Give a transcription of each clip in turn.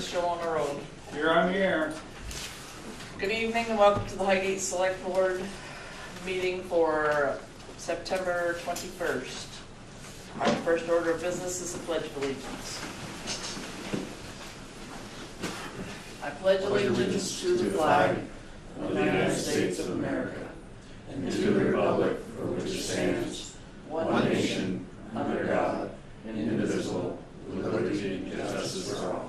is still on the road. Here I'm here. Good evening and welcome to the Highgate Selectboard meeting for September 21st. Our first order of business is the Pledge of Allegiance. I pledge allegiance to the flag of the United States of America and to the republic for which it stands, one nation, under God, indivisible, with liberty and justice for all.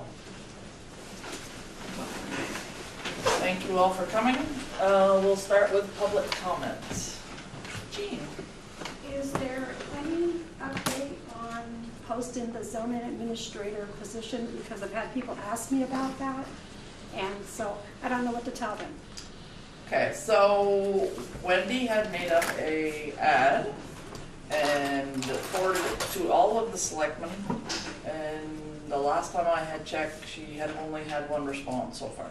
Thank you all for coming. We'll start with public comments. Jean. Is there any update on posting the zoning administrator position? Because I've had people ask me about that, and so I don't know what to tell them. Okay, so Wendy had made up a ad and forwarded it to all of the selectmen, and the last time I had checked, she had only had one response so far.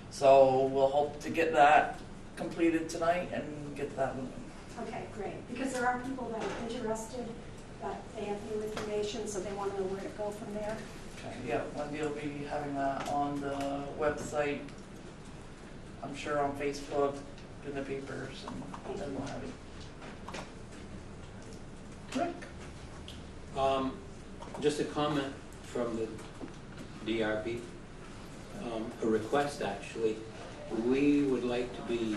So we'll hope to get that completed tonight and get that moving. Okay, great, because there are people that are interested, but they have new information, so they want to know where to go from there. Okay, yeah, Wendy will be having that on the website, I'm sure on Facebook, in the papers, and then we'll have it. Rick? Just a comment from the DRB, a request actually. We would like to be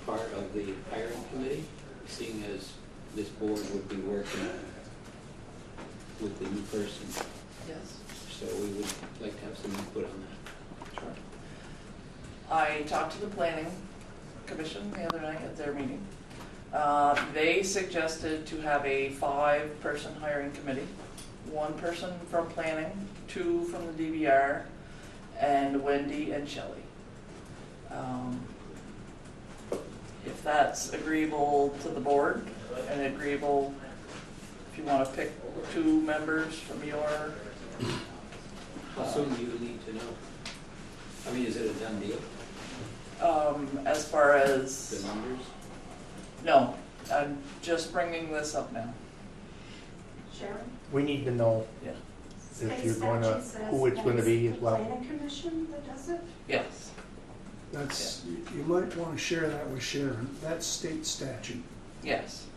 part of the hiring committee, seeing as this board would be working with the new person. Yes. So we would like to have some input on that. Sure. I talked to the planning commission the other night at their meeting. They suggested to have a 5-person hiring committee, 1 person from planning, 2 from the DBR, and Wendy and Shelley. If that's agreeable to the board and agreeable, if you want to pick 2 members from your. How soon do you need to know? I mean, is it a done deal? As far as. The numbers? No, I'm just bringing this up now. Sharon? We need to know Yeah. if you're going to, who it's going to be as well. The planning commission that does it? Yes. That's, you might want to share that with Sharon. That's state statute. Yes.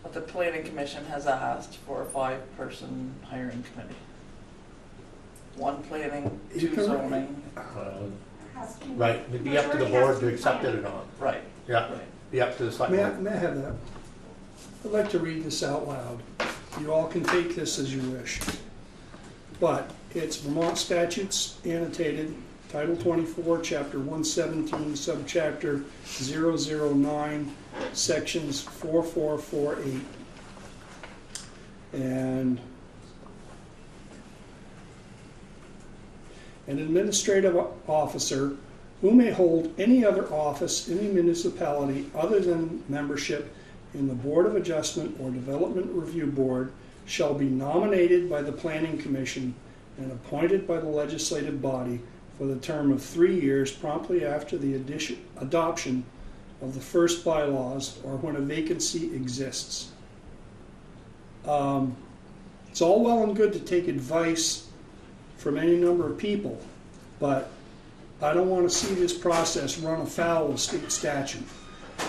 But the planning commission has asked for a 5-person hiring committee. 1 planning, 2 zoning. Right, it'd be up to the board to accept it or not. Right. Yeah, Right. be up to the select May I, board. may I have that? I'd like to read this out loud. You all can take this as you wish. But it's Vermont statutes annotated, Title 24, Chapter 117, Subchapter 009, Sections 4448. And an administrative officer who may hold any other office in the municipality other than membership in the Board of Adjustment or Development Review Board shall be nominated by the Planning Commission and appointed by the legislative body for the term of 3 years promptly after the adoption of the first bylaws or when a vacancy exists. It's all well and good to take advice from any number of people, but I don't want to see this process run afoul of state statute.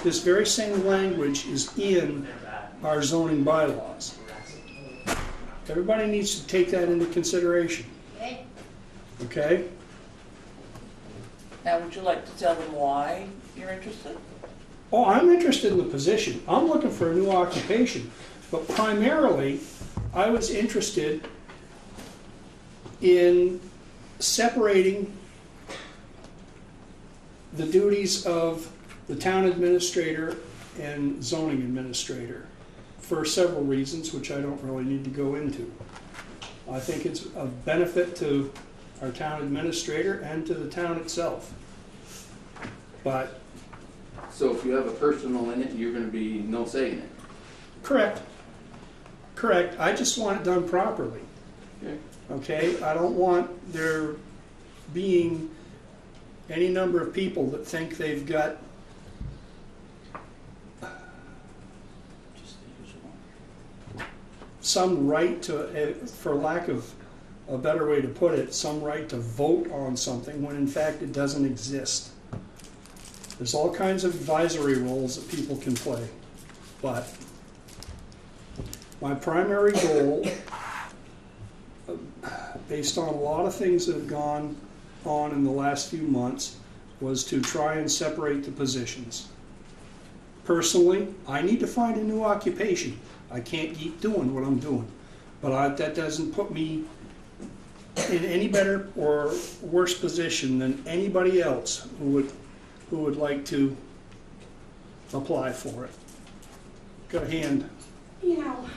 This very same language is in our zoning bylaws. Everybody needs to take that into consideration. Okay? Now, would you like to tell them why you're interested? Oh, I'm interested in the position. I'm looking for a new occupation. But primarily, I was interested in separating the duties of the town administrator and zoning administrator for several reasons, which I don't really need to go into. I think it's of benefit to our town administrator and to the town itself. But So if you have a personal in it, you're going to be no say in it. correct. Correct. I just want it done properly. Okay. Okay? I don't want there being any number of people that think they've got Just the usual. some right to, for lack of a better way to put it, some right to vote on something when in fact it doesn't exist. There's all kinds of advisory roles that people can play, but my primary goal, based on a lot of things that have gone on in the last few months, was to try and separate the positions. Personally, I need to find a new occupation. I can't keep doing what I'm doing, but that doesn't put me in any better or worse position than anybody else who would like to apply for it. Go ahead. You know,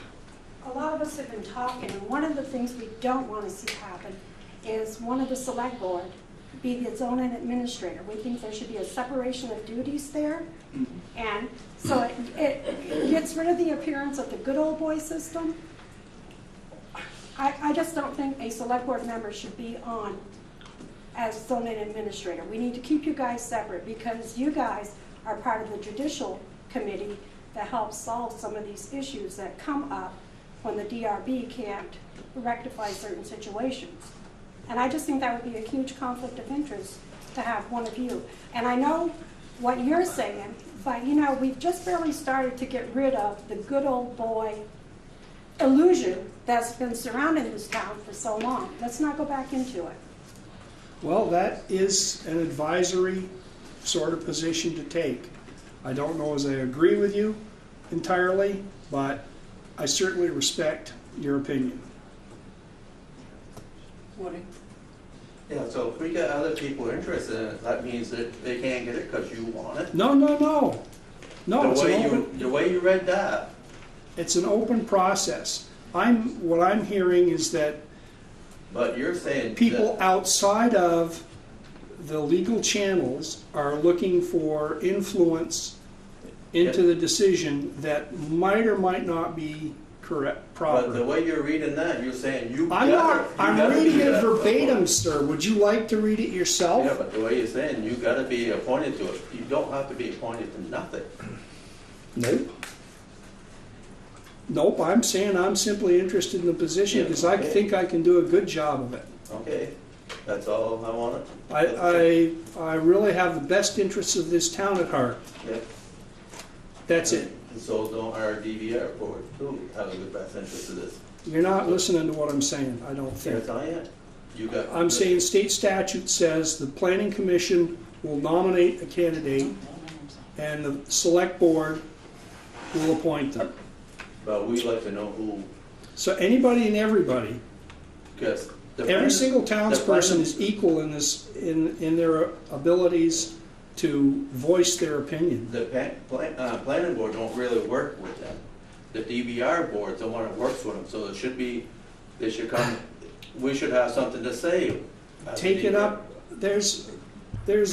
a lot of us have been talking, and one of the things we don't want to see happen is one of the select board be the zoning administrator. We think there should be a separation of duties there. And so it gets rid of the appearance of the good old boy system. I just don't think a select board member should be on as zoning administrator. We need to keep you guys separate because you guys are part of the judicial committee that helps solve some of these issues that come up when the DRB can't rectify certain situations. And I just think that would be a huge conflict of interest to have one of you. And I know what you're saying, but you know, we've just barely started to get rid of the good old boy illusion that's been surrounding this town for so long. Let's not go back into it. Well, that is an advisory sort of position to take. I don't know as I agree with you entirely, but I certainly respect your opinion. Woody? Yeah, so if we get other people interested in it, that means that they can't get it because you want it? No, no, no. No, it's The way you read that, it's an open process. What I'm hearing is that but you're saying people that, outside of the legal channels are looking for influence into the decision that might or might not be correct, proper. but the way you're reading that, you're saying I'm reading it verbatim, sir. Would you like to read it yourself? Yeah, but the way you're saying, you gotta be appointed to it. You don't have to be appointed to nothing. Nope. Nope, I'm saying I'm simply interested in the position Yeah, because I okay. think I can do a good job of it. Okay, that's all I wanted. I really have the best interests of this town at heart. Yeah. That's it. And so don't our DVR board too have the best interest of this. You're not listening to what I'm saying, I don't think. Yes, I am. You got. I'm saying state statute says the planning commission will nominate a candidate and the select board will appoint them. But we'd like to know who, So anybody and everybody, because. every single townsperson is equal in this, in their abilities to voice their opinion. The planning board don't really work with them. The DVR board's the one that works with them, so it should be, they should come, we should have something to say. at the Take it DVR. up, there's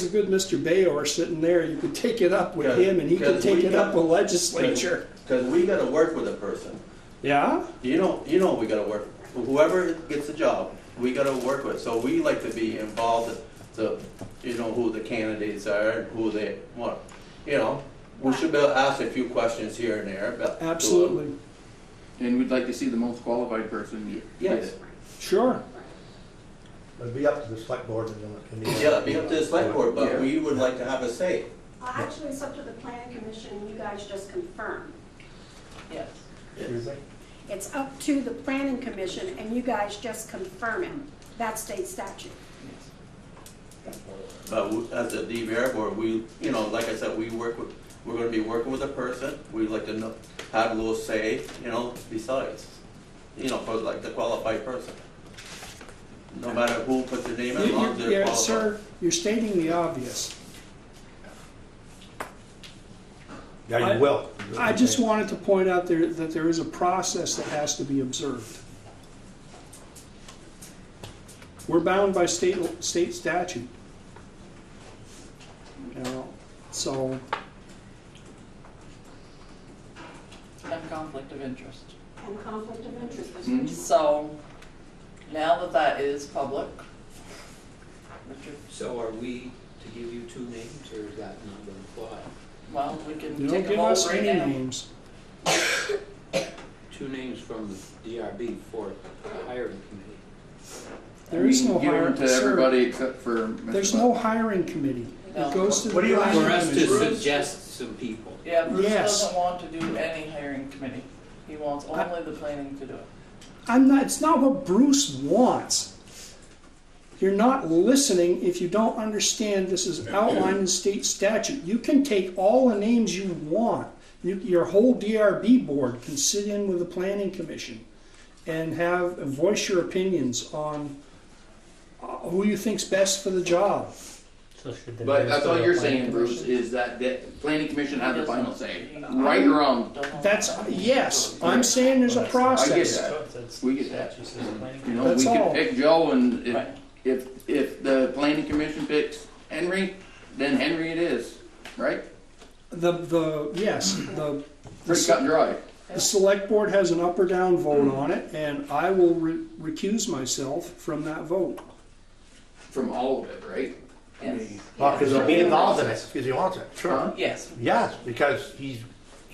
a good Mr. Bayor sitting there, you could take it up with Because- him and he could because take we it up got- with legislature. Cause we gotta work with a person. Yeah? You know we gotta work, whoever gets the job, we gotta work with. So we like to be involved, you know, who the candidates are, and who they want, you know. We should be able to ask a few questions here and there about. Absolutely, And we'd like to see the most qualified person. Yes, sure. It'd be up to the select board and the. yeah, it'd be up to the select board, but Yeah. we would like to have a say. Actually, it's up to the planning commission, and you guys just confirm. Yes. Excuse me? It's up to the planning commission, and you guys just confirm it. That's state statute. But as a DVR board, we, you know, like I said, we're gonna be working with a person, we'd like to know, have a little say, you know, besides, you know, for like the qualified person. No matter who puts their name in, as long as they're Yeah, qualified. sir, you're stating the obvious. Yeah, you will. I just wanted to point out that there is a process that has to be observed. We're bound by state statute. You know, so, And conflict of interest. And conflict of interest. Mhm. So, now that that is public, Richard, So are we to give you two names, or is that not going to fly? well, we can you don't take a give vote us right any now. names. Two names from the DRB for the hiring committee. There is no Give them hiring, to sir, everybody except for Mr. there's Buck. no hiring committee. No. It goes to the What do you planning For us to commission. suggest some people. Yeah, Bruce Yes. doesn't want to do any hiring committee. He wants only the planning to do it. It's not what Bruce wants. You're not listening if you don't understand this is outlined in state statute. You can take all the names you want. Your whole DRB board can sit in with the planning commission and voice your opinions on who you think's best for the job. So should the But that's all you're planning saying, Bruce, commission- is that the planning commission has the final say, He- right or wrong. Yes, I'm saying there's a I get process. that. We get that. You know, That's we all. could pick Joe, and Right. if the planning commission picks Henry, then Henry it is, right? Yes, Pretty cut and dry. the select board has an up or down vote on it, and I will recuse myself from that vote. From all of it, right? Yes. Well, because he'll be involved in it, because he wants it. Huh? Yes. Yes, because he's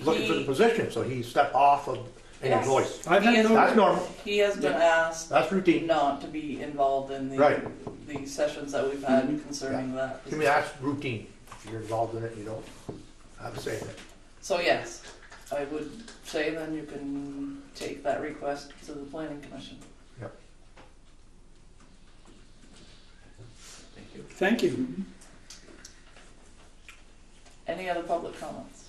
looking for the He- position, so he stepped off of any Yes. voice. I've He had is- no, That's normal, He has been asked that's routine. not to be involved in Right. the sessions that we've had concerning that. To me, that's routine. If you're involved in it, you don't have a say in it. So yes, I would say then you can take that request to the planning commission. thank you. Any other public comments?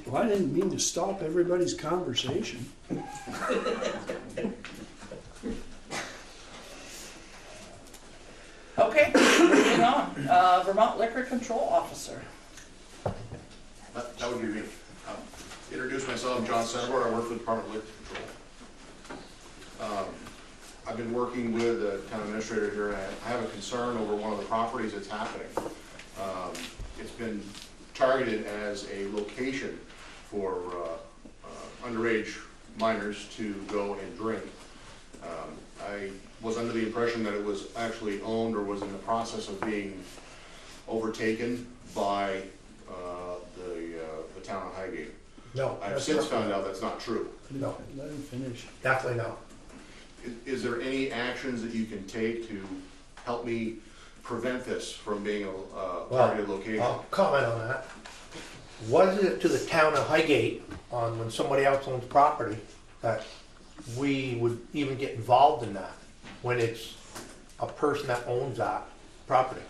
Well, I didn't mean to stop everybody's conversation. Okay, moving on. Vermont Liquor Control Officer. That would be me. Introduce myself, I'm John Senabor, I work for the Department of Liquor Control. I've been working with the town administrator here, and I have a concern over one of the properties that's happening. It's been targeted as a location for underage minors to go and drink. I was under the impression that it was actually owned or was in the process of being overtaken by the town of Highgate. No. I've that's since not- found out that's not true. No. Let him finish. Definitely no. Is there any actions that you can take to help me prevent this from being a targeted location? I'll comment on that. Was it to the town of Highgate on when somebody else owns property that we would even get involved in that when it's a person that owns that property?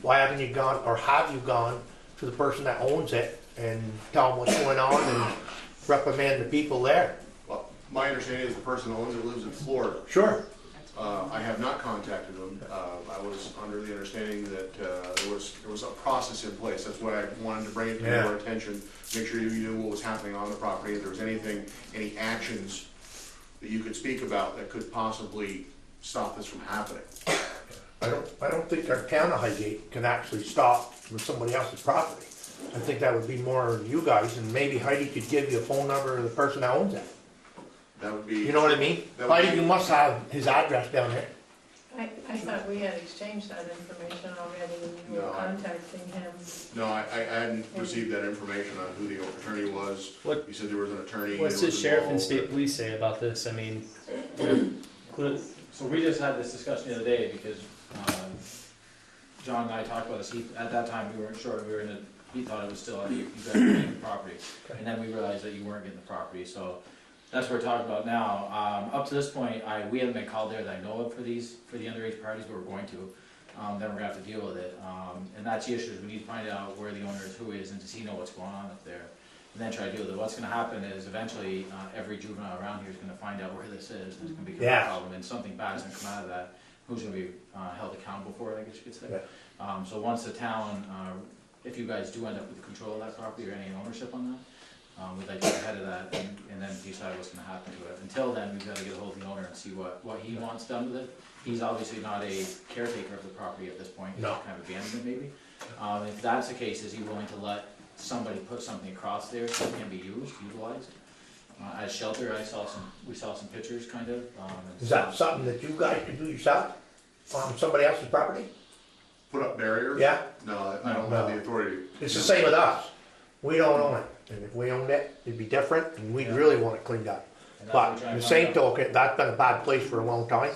Why haven't you gone, or have you gone to the person that owns it and tell them what's going on and reprimand the people there? Well, my understanding is the person who owns it lives in Florida. Sure. I have not contacted them. I was under the understanding that there was a process in place. That's why I wanted to bring it to Yeah. your attention, make sure you knew what was happening on the property, if there was anything, any actions that you could speak about that could possibly stop this from happening. I don't think our town of Highgate can actually stop with somebody else's property. I think that would be more you guys, and maybe Heidi could give you a phone number of the person that owns it. That would be. You know what I mean? That would Heidi, be- you must have his address down there. I thought we had exchanged that information already, and you were No. contacting him. No, I hadn't received that information on who the attorney was. What- You said there was an attorney. What's that the was sheriff and involved. state police say about this? I mean, so we just had this discussion the other day because John and I talked about this. At that time, we weren't sure. We were in a, he thought it was still you guys were getting the property, and then we realized that you weren't getting the property. So that's what we're talking about now. Up to this point, we haven't been called there that I know of for the underage parties, but we're going to. Then we're gonna have to deal with it, and that's the issue. Is we need to find out where the owner is, who is, and does he know what's going on up there. And then try to deal with it. What's gonna happen is eventually, every juvenile around here is gonna find out where this is, and it's gonna become Yeah. a problem, and something bad is gonna come out of that. Who's gonna be, held accountable for it, I guess you could say. So once the town, if you guys do end up with control of that property or any ownership on that, we'd like to get ahead of that and then decide what's gonna happen to it. Until then, we've gotta get a hold of the owner and see what he wants done with it. He's obviously not a caretaker of the property at this point, he's No. kind of abandoned it maybe. If that's the case, is he willing to let somebody put something across there so it can be utilized? As shelter, we saw some pictures kind of. Is that something that you guys could do yourself on somebody else's property? Put up barriers? Yeah? No, I don't have the authority. It's the same with us. We don't own it. And if we owned it, it'd be different, and we'd really want it cleaned up. And that's But what we're trying the to same find out. token, that's been a bad place for a long time,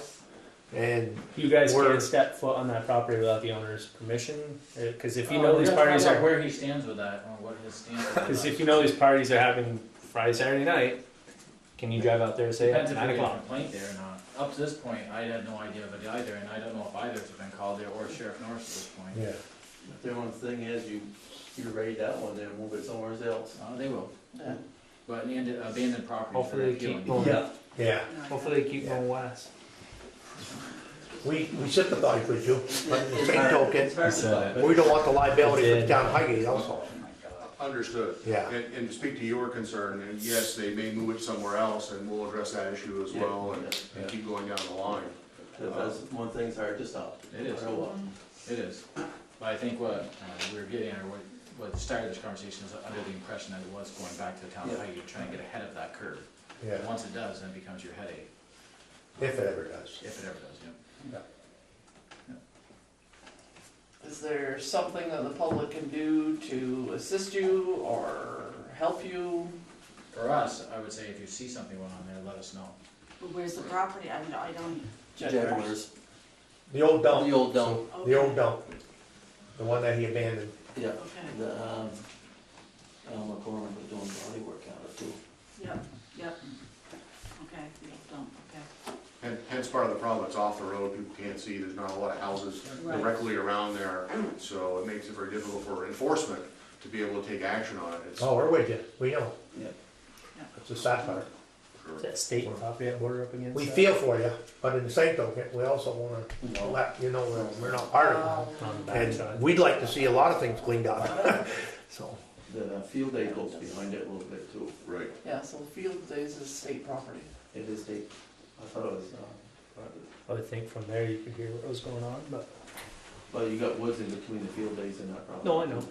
and You guys We're- can't step foot on that property without the owner's permission, because if you Oh, know we these gotta parties find out are, where he stands with that, or what his stance is. because if you know these parties are having Friday, Saturday night, can you drive out there and say Depends at if we 9 get a o'clock? complaint there or not. Up to this point, I had no idea of it either, and I don't know if either have been called there or Sheriff Norris at this point. yeah. The only thing is, you raid that one, then move it somewhere else. They will. Yeah. But in the end, abandoned properties. Hopefully they're they keep killing. going. Yeah, Hopefully they keep going west. we sympathize with you, but in the same token, said we don't want the liability for the town of Highgate also. Understood. Yeah. And to speak to your concern, and yes, they may move it somewhere else, and we'll address that issue as well, and keep going down the line. That's one thing's hard to stop. It is. No matter what. It is. But I think what we were getting, or what started this conversation is under the impression that it was going back to the town of Highgate, trying to get ahead of that curve. Yeah, And once it does, then it becomes your headache, if it ever does. if it ever does, yeah. Is there something that the public can do to assist you or help you? For us, I would say if you see something going on there, let us know. But where's the property? I don't. Jaguars. The old dump. The old dump. The old dump, the one that he abandoned. Yeah. Okay. The, Al McCormick was doing body work out of too. Yep, yep. Okay, you don't, okay. And hence part of the problem, it's off the road, people can't see, there's not a lot of houses Right. directly around there, so it makes it very difficult for enforcement to be able to take action on it. It's- Oh, we're with you, we know. Yeah. It's a sad part. Is that state property that border up against? We that? feel for you, but in the same token, we also wanna let you know that we're not part of it. On the And backside. we'd like to see a lot of things cleaned up, so. The field day goes behind it a little bit too. Right. Yeah, so the field days is state property. It is state, I thought it was, private. I would think from there you could hear what was going on, but, But you got woods in between the field days and that property. no, I know.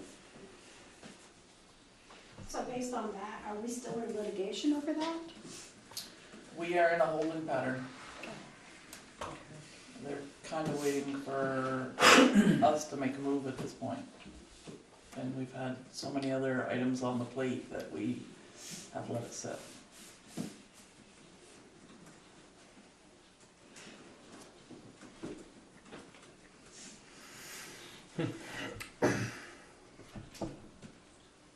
So based on that, are we still in litigation over that? We are in a holding pattern. They're kind of waiting for us to make a move at this point. And we've had so many other items on the plate that we have let it sit.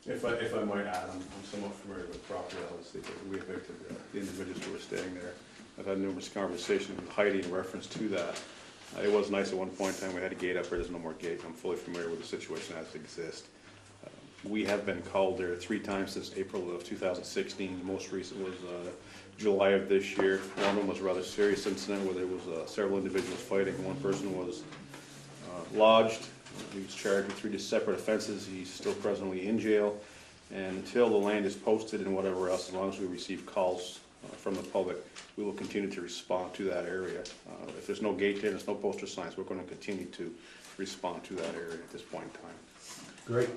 If I might add, I'm somewhat familiar with the property, obviously, because we evicted the individuals who were staying there. I've had numerous conversations with Heidi in reference to that. It was nice at one point in time, we had a gate up there, there's no more gate. I'm fully familiar with the situation as it exists. We have been called there 3 times since April of 2016. The most recent was July of this year. One of them was a rather serious incident where there was several individuals fighting. One person was lodged. He was charged with 3 separate offenses. He's still presently in jail. And until the land is posted and whatever else, as long as we receive calls from the public, we will continue to respond to that area. If there's no gate there, there's no poster signs, we're going to continue to respond to that area at this point in time. Great.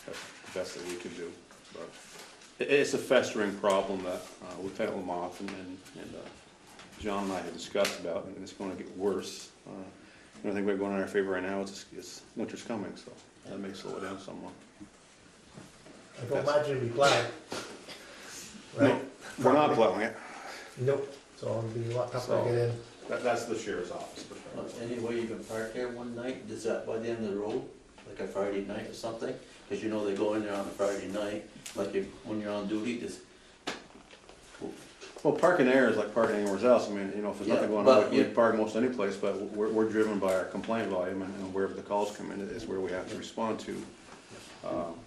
That's the best that we can do. But it's a festering problem that Lieutenant Lamothe and John and I have discussed about, and it's going to get worse. The only thing we're going in our favor right now is winter's coming, so that may slow it down somewhat. I don't imagine it'd be planned. Right? We're not plowing it. Nope, so it'll be a lot tougher to get in. That's the sheriff's office. Any way you can park there one night, is that by the end of the road, like a Friday night or something? Because you know they go in there on a Friday night, like when you're on duty, just. Well, parking there is like parking anywhere else. I mean, you know, if there's Yeah, nothing going but on, we park most any place, but we're driven by our complaint volume, and wherever the calls come in is where we have to respond to.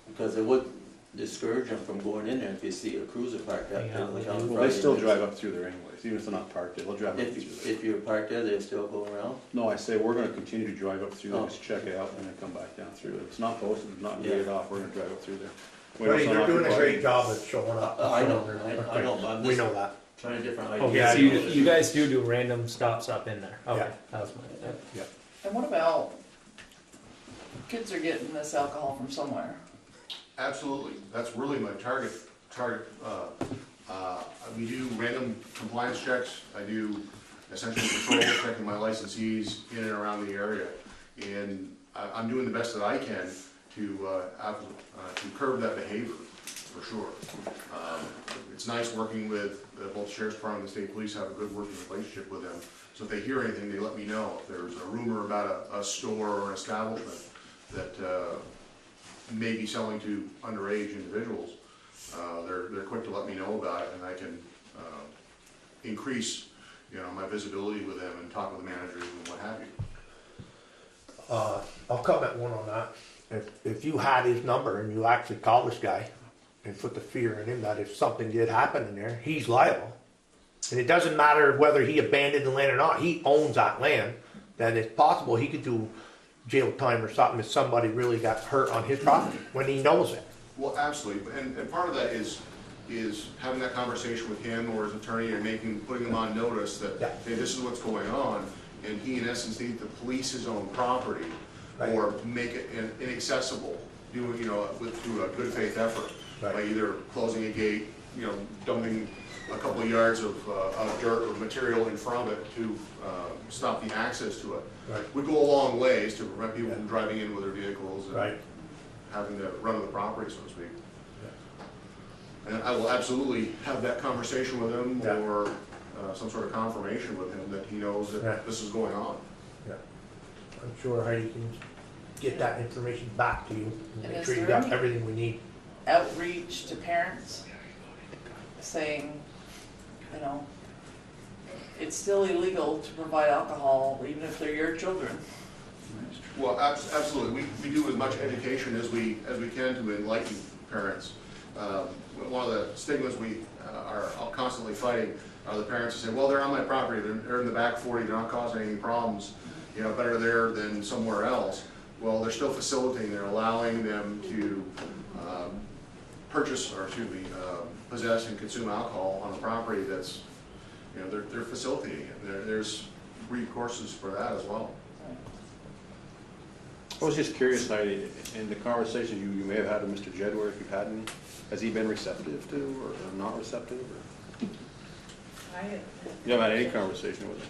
Because it would discourage them from going in there if you see a cruiser parked out there, like on Well, Friday. they still nights. drive up through there anyways, even if they're not parked there, they'll drive up through there. If you're parked there, they still go around? No, I say we're gonna continue to drive up through there, Oh. just check it out, and then come back down through it. If it's not posted, it's not Yeah. gated off, we're gonna drive up through there. We But don't they're doing a occupy- great job of showing up. I know, I know, but I'm We just know that. trying a different idea. Okay, so you guys do random stops up in there? Okay, Yeah. that was my, And what about, kids are getting this alcohol from somewhere? Absolutely, that's really my target. We do random compliance checks, I do essentially patrol, checking my licensees in and around the area. And I'm doing the best that I can to curb that behavior. for sure. It's nice working with both the Sheriff's Department and the State Police have a good working relationship with them. So if they hear anything, they let me know. If there's a rumor about a store or an establishment that may be selling to underage individuals, they're quick to let me know about it, and I can increase, my visibility with them and talk with the managers and what have you. I'll comment one on that. If you had his number and you actually call this guy and put the fear in him that if something did happen in there, he's liable. And it doesn't matter whether he abandoned the land or not, he owns that land, then it's possible he could do jail time or something if somebody really got hurt on his property when he knows it. Well, absolutely, and part of that is having that conversation with him or his attorney and putting him on notice that, Yeah. hey, this is what's going on, and he in essence needs to police his own property or make it inaccessible, through a good faith effort, by either closing a gate, dumping a couple of yards of dirt or material in front of it to stop the access to it. Right. Would go a long ways to prevent people from driving in with their vehicles and having to run on the property, so to speak. And I will absolutely have that conversation with him or some sort of confirmation with him that he knows that this is going on. Yeah. I'm sure Heidi can get that information back to you and And make is sure you there got any- everything we need. Outreach to parents saying, it's still illegal to provide alcohol, even if they're your children. Well, absolutely. We do as much education as we can to enlighten parents. One of the stigmas we are constantly fighting are the parents who say, well, they're on my property, they're in the back 40, they're not causing any problems, better there than somewhere else. Well, they're still facilitating, they're allowing them to possess and consume alcohol on a property that's, they're facilitating it. There's recourses for that as well. I was just curious, Heidi, in the conversation you may have had with Mr. Jedward, if you've had any, has he been receptive to or not receptive? Or? You haven't had any conversation with him.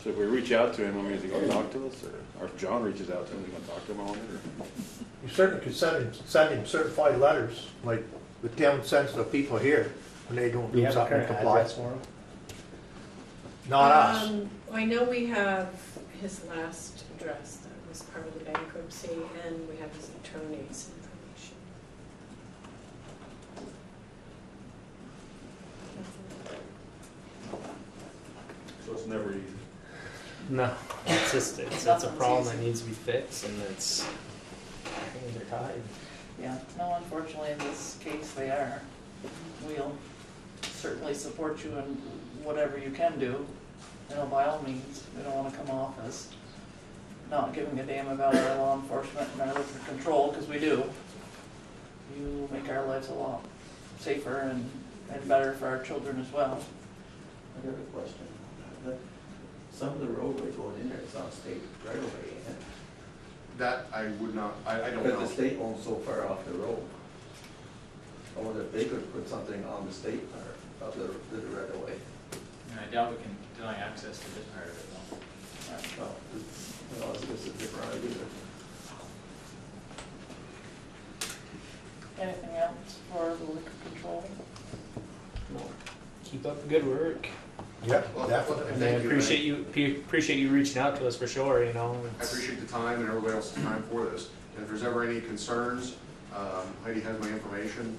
So if we reach out to him, is he going to talk to us? Or if John reaches out to him, is he going to talk to him on it? Or? You certainly could send him certified letters, like the town sends to people here when they don't Do you do have a something current comply. address for him? Not us. I know we have his last address that was part of the bankruptcy, and we have his attorney's information. So it's never easy. No, it's just it's a Nothing's problem easy. that needs to be fixed, and it's hands are tied. Yeah, no, unfortunately, in this case, they are. We'll certainly support you in whatever you can do, by all means. We don't want to come off as not giving a damn about our law enforcement and our liquor control, because we do. You make our lives a lot safer and better for our children as well. I got a question. Some of the roadway going in there, it's not state right away, ain't it? That I would not, I don't Because know. the state owns so far off the road. I wonder if they could put something on the state part of the right of way. And I doubt we can deny access to this part of it though. Well, it's just a different idea. Anything else for the liquor control? Keep up the good work. Yeah, Well, definitely. And I thank you. appreciate you reaching out to us for sure. I It's- appreciate the time and everybody else's time for this. And if there's ever any concerns, Heidi has my information.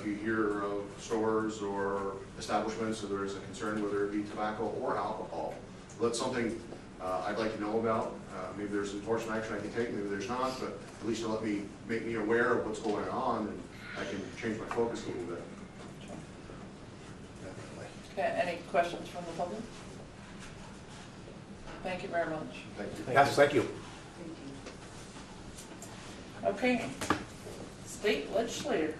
If you hear of stores or establishments, or there's a concern whether it be tobacco or alcohol, that's something I'd like to know about. Maybe there's enforcement action I can take, maybe there's not, but at least it'll make me aware of what's going on, and I can change my focus a little bit. Okay, any questions from the public? Thank you very much. Thank you. Yes, thank you. Okay, state legislator.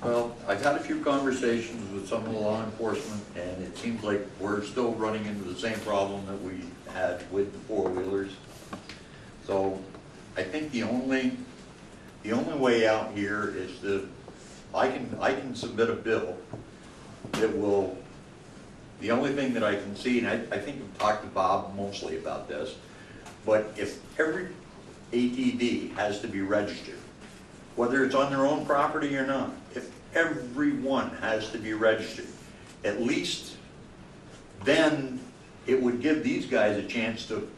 Well, I've had a few conversations with some of the law enforcement, and it seems like we're still running into the same problem that we had with the four-wheelers. So I think the only way out here is I can submit a bill that will, the only thing that I can see, and I think I've talked to Bob mostly about this, but if every ATV has to be registered, whether it's on their own property or not, if everyone has to be registered, at least then it would give these guys a chance to,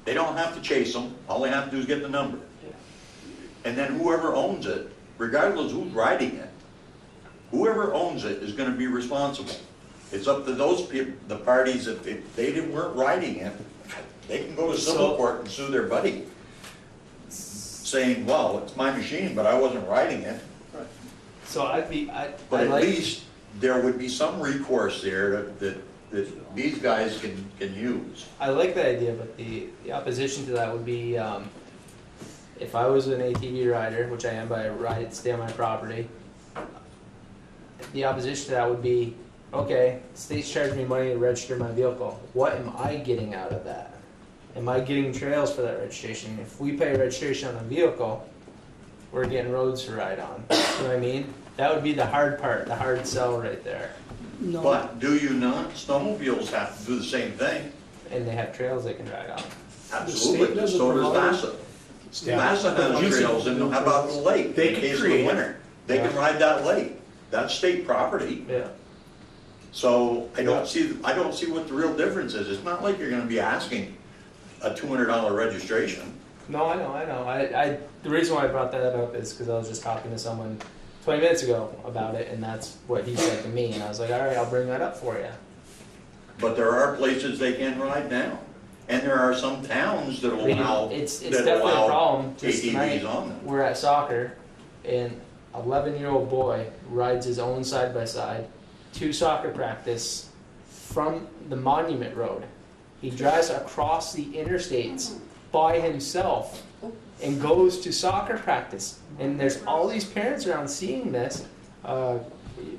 they don't have to chase them, all they have to do is get the number. And then whoever owns it, regardless who's riding it, whoever owns it is gonna be responsible. It's up to those people, the parties, if they weren't riding it, they can go to civil court and sue their buddy, saying, well, it's my machine, but I wasn't riding it. So But I'd at like, least there would be some recourse there that these guys can use. I like the idea, but the opposition to that would be, if I was an ATV rider, which I am, but I stay on my property, the opposition to that would be, okay, state's charging me money to register my vehicle. What am I getting out of that? Am I getting trails for that registration? If we pay registration on a vehicle, we're getting roads to ride on. You know what I mean? That would be the hard part, the hard sell right there. No. But do you not? Snowmobiles have to do the same thing. And they have trails they can ride on. Absolutely, doesn't so does provide- Vassar. Yeah. Vassar has trails, and how about the lake? They In can case of create the it. winter, they can ride that lake. That's state property. Yeah. So I don't see what the real difference is. It's not like you're gonna be asking a $200 registration. No, I know. The reason why I brought that up is because I was just talking to someone 20 minutes ago about it, and that's what he said to me. And I was like, all right, I'll bring that up for you. But there are places they can ride now. And there are some towns that I mean, allow, it's that definitely a allow problem. Just tonight, ATVs on them. we're at soccer, and 11-year-old boy rides his own side-by-side to soccer practice from the Monument Road. He drives across the interstates by himself and goes to soccer practice. And there's all these parents around seeing this.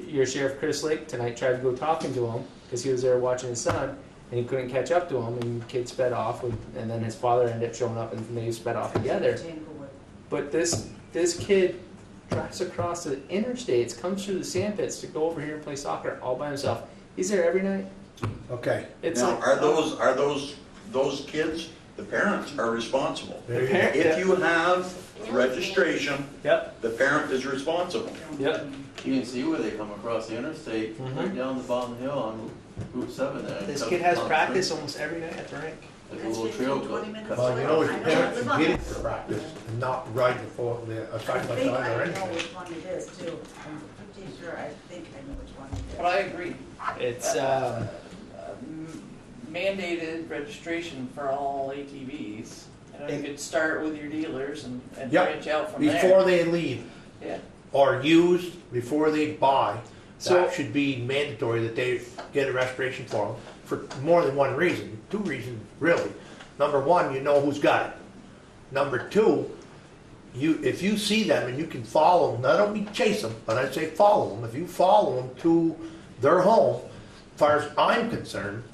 Your Sheriff Chris Lake tonight tried to go talking to him because he was there watching his son, and he couldn't catch up to him, and the kid sped off, and then his father ended up showing up, and they sped off together. But this kid drives across the interstates, comes through the sand pits to go over here and play soccer all by himself. He's there every night. Okay. It's Now, like, are those kids, the parents are responsible. There you go. If you have registration, Yep. the parent is responsible. Yep. You can see where they come across the interstate, right down the bottom hill on Route 7 there. This kid has practice almost every night at the rink. There's a little trail go. Well, you know, his parents can get it for practice and not ride a side by side or anything. which one it is too. I'm pretty sure, I think I know which one it is. But I agree. It's Mandated registration for all ATVs. And you could start with your dealers and Yep. branch out from there. Before they leave Yeah. or used before they buy, So- that should be mandatory that they get a registration for them for more than one reason. Two reasons, really. Number one, you know who's got it. Number two, if you see them and you can follow them, not only chase them, but I'd say follow them. If you follow them to their home, as far as I'm concerned,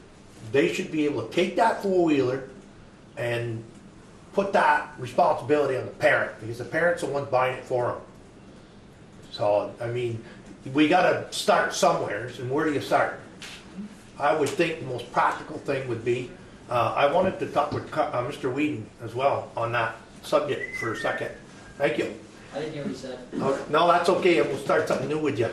they should be able to take that four-wheeler and put that responsibility on the parent, because the parent's the one buying it for them. So, I mean, we gotta start somewhere, and where do you start? I would think the most practical thing would be, I wanted to talk with Mr. Whedon as well on that subject for a second. Thank you. I didn't hear what you said. No, that's okay, and we'll start something new with you.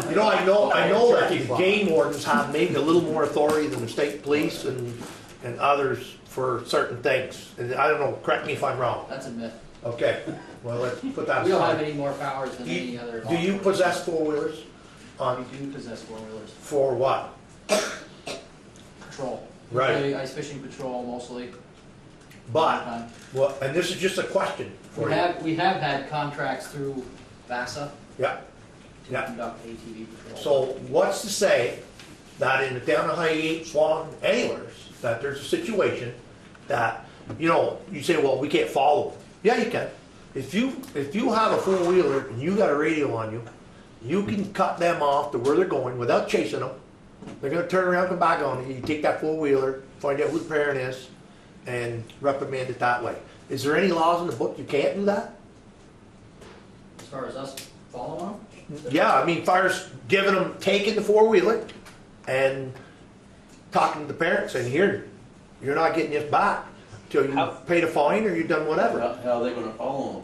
You know, I know that the game wardens have maybe a little more authority than the state police and others for certain things. And I don't know, correct me if I'm wrong. That's a myth. Okay, well, let's put that We don't have aside. any more powers than any other. Do you possess four-wheelers? We do possess four-wheelers. For what? Patrol. Right. Ice fishing patrol mostly. But, well, and this is just a question for you. We have had contracts through VASA Yeah, to yeah. conduct ATV patrol. So what's to say that in the town of Highgate, Swan, anywhere, that there's a situation that, you know, you say, well, we can't follow them. Yeah, you can. If you have a four-wheeler and you got a radio on you, you can cut them off to where they're going without chasing them. They're gonna turn around, come back on you. You take that four-wheeler, find out who the parent is, and reprimand it that way. Is there any laws in the book you can't do that? As far as us following them? Yeah, I mean, far as giving them, taking the four-wheeler and talking to the parents saying, here, you're not getting this back till you pay the fine or you've done whatever. How are they gonna follow them?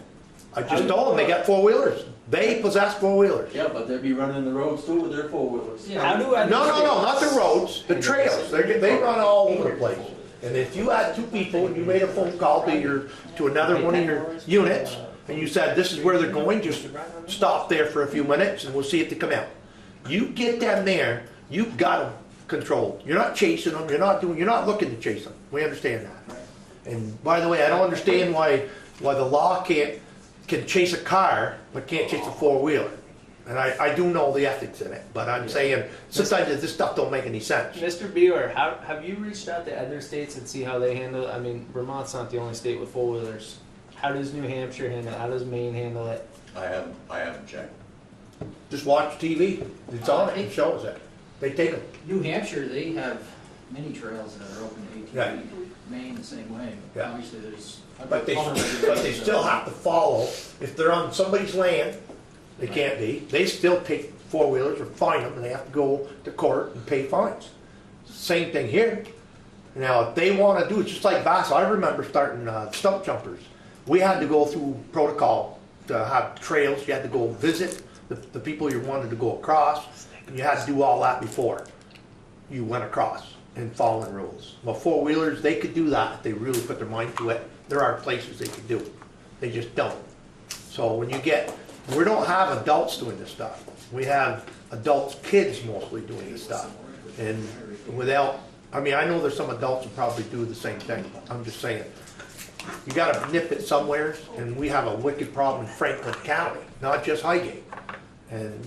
I just told them they got four-wheelers. They possess four-wheelers. Yeah, but they'd be running the roads too with their four-wheelers. How do I? No, not the roads, the trails. They run all over the place. And if you had two people and you made a phone call to another one of your units, and you said, this is where they're going, just stop there for a few minutes and we'll see if they come out. You get them there, you've got them controlled. You're not chasing them, you're not looking to chase them. We understand that. And by the way, I don't understand why the law can chase a car, but can't chase a four-wheeler. And I do know the ethics in it, but I'm saying, sometimes this stuff don't make any sense. Mr. Beeler, have you reached out to other states and see how they handle it? I mean, Vermont's not the only state with four-wheelers. How does New Hampshire handle it? How does Maine handle it? I haven't checked. Just watch TV. It's on it. It shows it. They take them. New Hampshire, they have many trails that are open to Yeah. ATV. Maine the same way. Yeah. Obviously, there's. But they still have to follow. If they're on somebody's land, they can't be. They still take four-wheelers or fine them, and they have to go to court and pay fines. Same thing here. Now, if they want to do it, just like Vassal, I remember starting stump jumpers. We had to go through protocol to have trails. You had to go visit the people you wanted to go across, and you had to do all that before you went across and following rules. Well, four-wheelers, they could do that if they really put their mind to it. There are places they could do it. They just don't. So when we don't have adults doing this stuff. We have adults, kids mostly doing this stuff. And I know there's some adults who probably do the same thing. I'm just saying. You gotta nip it somewhere, and we have a wicked problem in Franklin County, not just Highgate. And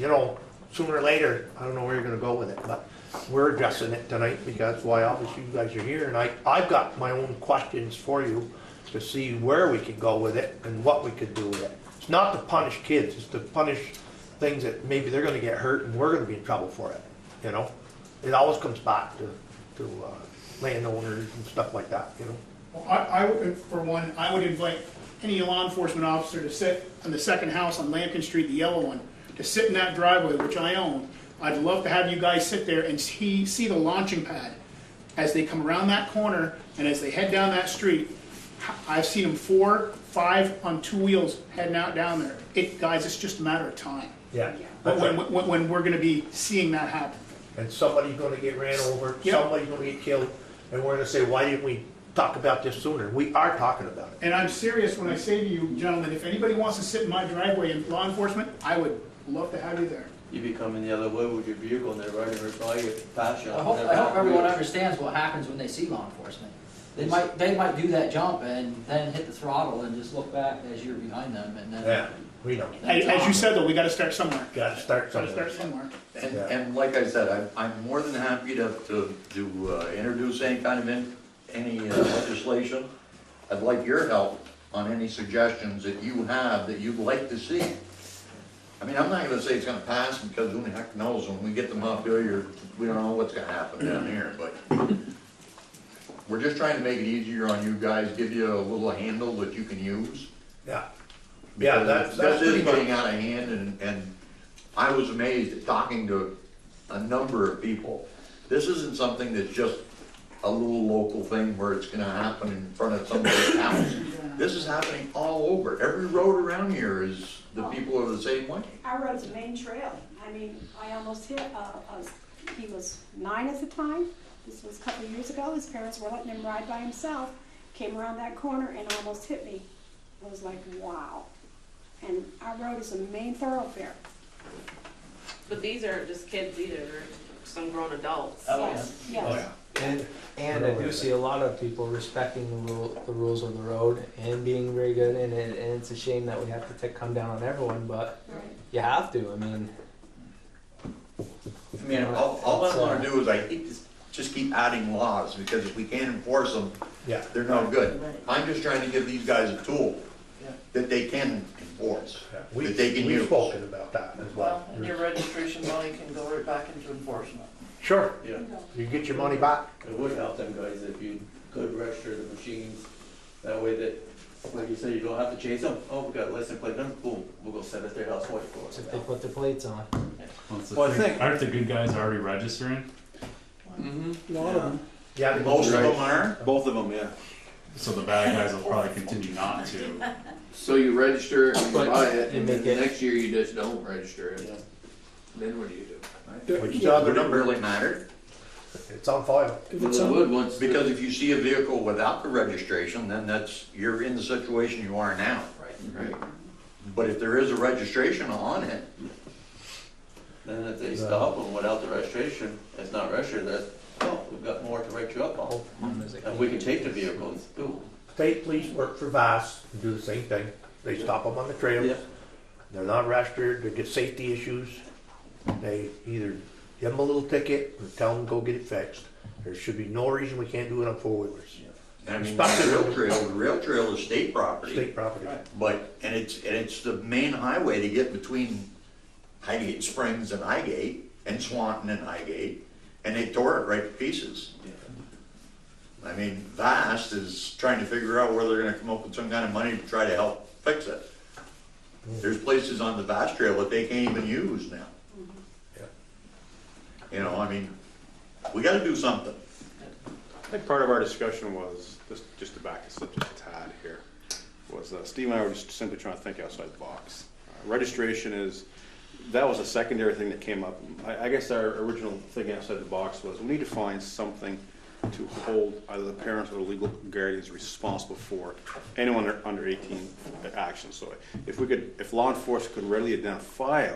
sooner or later, I don't know where you're gonna go with it, but we're addressing it tonight because obviously you guys are here, and I've got my own questions for you to see where we can go with it and what we could do with it. It's not to punish kids, it's to punish things that maybe they're gonna get hurt and we're gonna be in trouble for it, It always comes back to landowners and stuff like that, Well, I would, for one, I would invite any law enforcement officer to sit on the second house on Lampkin Street, the yellow one, to sit in that driveway, which I own. I'd love to have you guys sit there and see the launching pad as they come around that corner and as they head down that street. I've seen them 4, 5 on 2 wheels heading out down there. Guys, it's just a matter of time. Yeah. When we're gonna be seeing that happen. And somebody's gonna get ran over, Yep. somebody's gonna get killed, and we're gonna say, why didn't we talk about this sooner? We are talking about it. And I'm serious when I say to you, gentlemen, if anybody wants to sit in my driveway in law enforcement, I would love to have you there. You be coming the other way with your vehicle and they're riding right by you, pass you. I hope everyone understands what happens when they see law enforcement. They might do that jump and then hit the throttle and just look back as you're behind them and then. Yeah, we know. As you said though, we gotta start somewhere. Gotta start Gotta somewhere. start somewhere. And like I said, I'm more than happy to introduce any kind of any legislation. I'd like your help on any suggestions that you have that you'd like to see. I mean, I'm not gonna say it's gonna pass because who the heck knows, when we get them up here, we don't know what's gonna happen down here, but we're just trying to make it easier on you guys, give you a little handle that you can use. Yeah. Yeah, Because that's this pretty is much. getting out of hand, and I was amazed at talking to a number of people. This isn't something that's just a little local thing where it's gonna happen in front of somebody's house. This is happening all over. Every road around here is, the people are the same way. Our road's a main trail. I mean, I almost hit, he was 9 at the time. This was a couple of years ago. His parents were letting him ride by himself. Came around that corner and almost hit me. I was like, wow. And our road is a main thoroughfare. But these aren't just kids either, they're some grown adults. Yes, yes. And I do see a lot of people respecting the rules of the road and being very good in it. And it's a shame that we have to come down on everyone, but you have to. I mean, All I wanna do is I hate to just keep adding laws, because if we can't enforce them, Yeah. they're no good. Right. I'm just trying to give these guys a tool that they can enforce, that they can We've use. spoken about that as well. And your registration money can go right back into enforcement. Sure, Yeah, you get your money back. it would help them guys if you could register the machines. That way that, like you said, you don't have to chase them. Oh, we got a license plate, then boom, we'll go set it at their house, wait for if they it. put the plates on. Well, I think. Aren't the good guys already registering? A lot of them. Yeah, Most of them are. Both of them, yeah. So the bad guys will probably continue not to. So you register it and you But buy it, you and make then it- the next year you just don't register it. Yeah. Then what do you do? But you still have the Would it number, really matter? it's on file. If Well, it's it on- would once. Because if you see a vehicle without the registration, then you're in the situation you are now. Right. But if there is a registration on it, Then if they stop them without the registration, it's not registered, that's, oh, we've got more to write you up on. And we can take the vehicles too. State police work for VAS and do the same thing. They stop them on the trails. Yeah. They're not registered, they get safety issues. They either give them a little ticket or tell them to go get it fixed. There should be no reason we can't do it on four-wheelers. I mean, Especially the rail trail is state property. State property. But, and it's the main highway to get between Highgate Springs and Highgate, and Swanton and Highgate, and they tore it right to pieces. I mean, Vast is trying to figure out where they're gonna come up with some kind of money to try to help fix it. There's places on the Vast Trail that they can't even use now. You know, I mean, we gotta do something. I think part of our discussion was, just to back this up just a tad here, was Steve and I were just simply trying to think outside the box. Registration that was a secondary thing that came up. I guess our original thinking outside the box was we need to find something to hold either the parents or the legal guardians responsible for anyone under 18 action. So if law enforcement could readily identify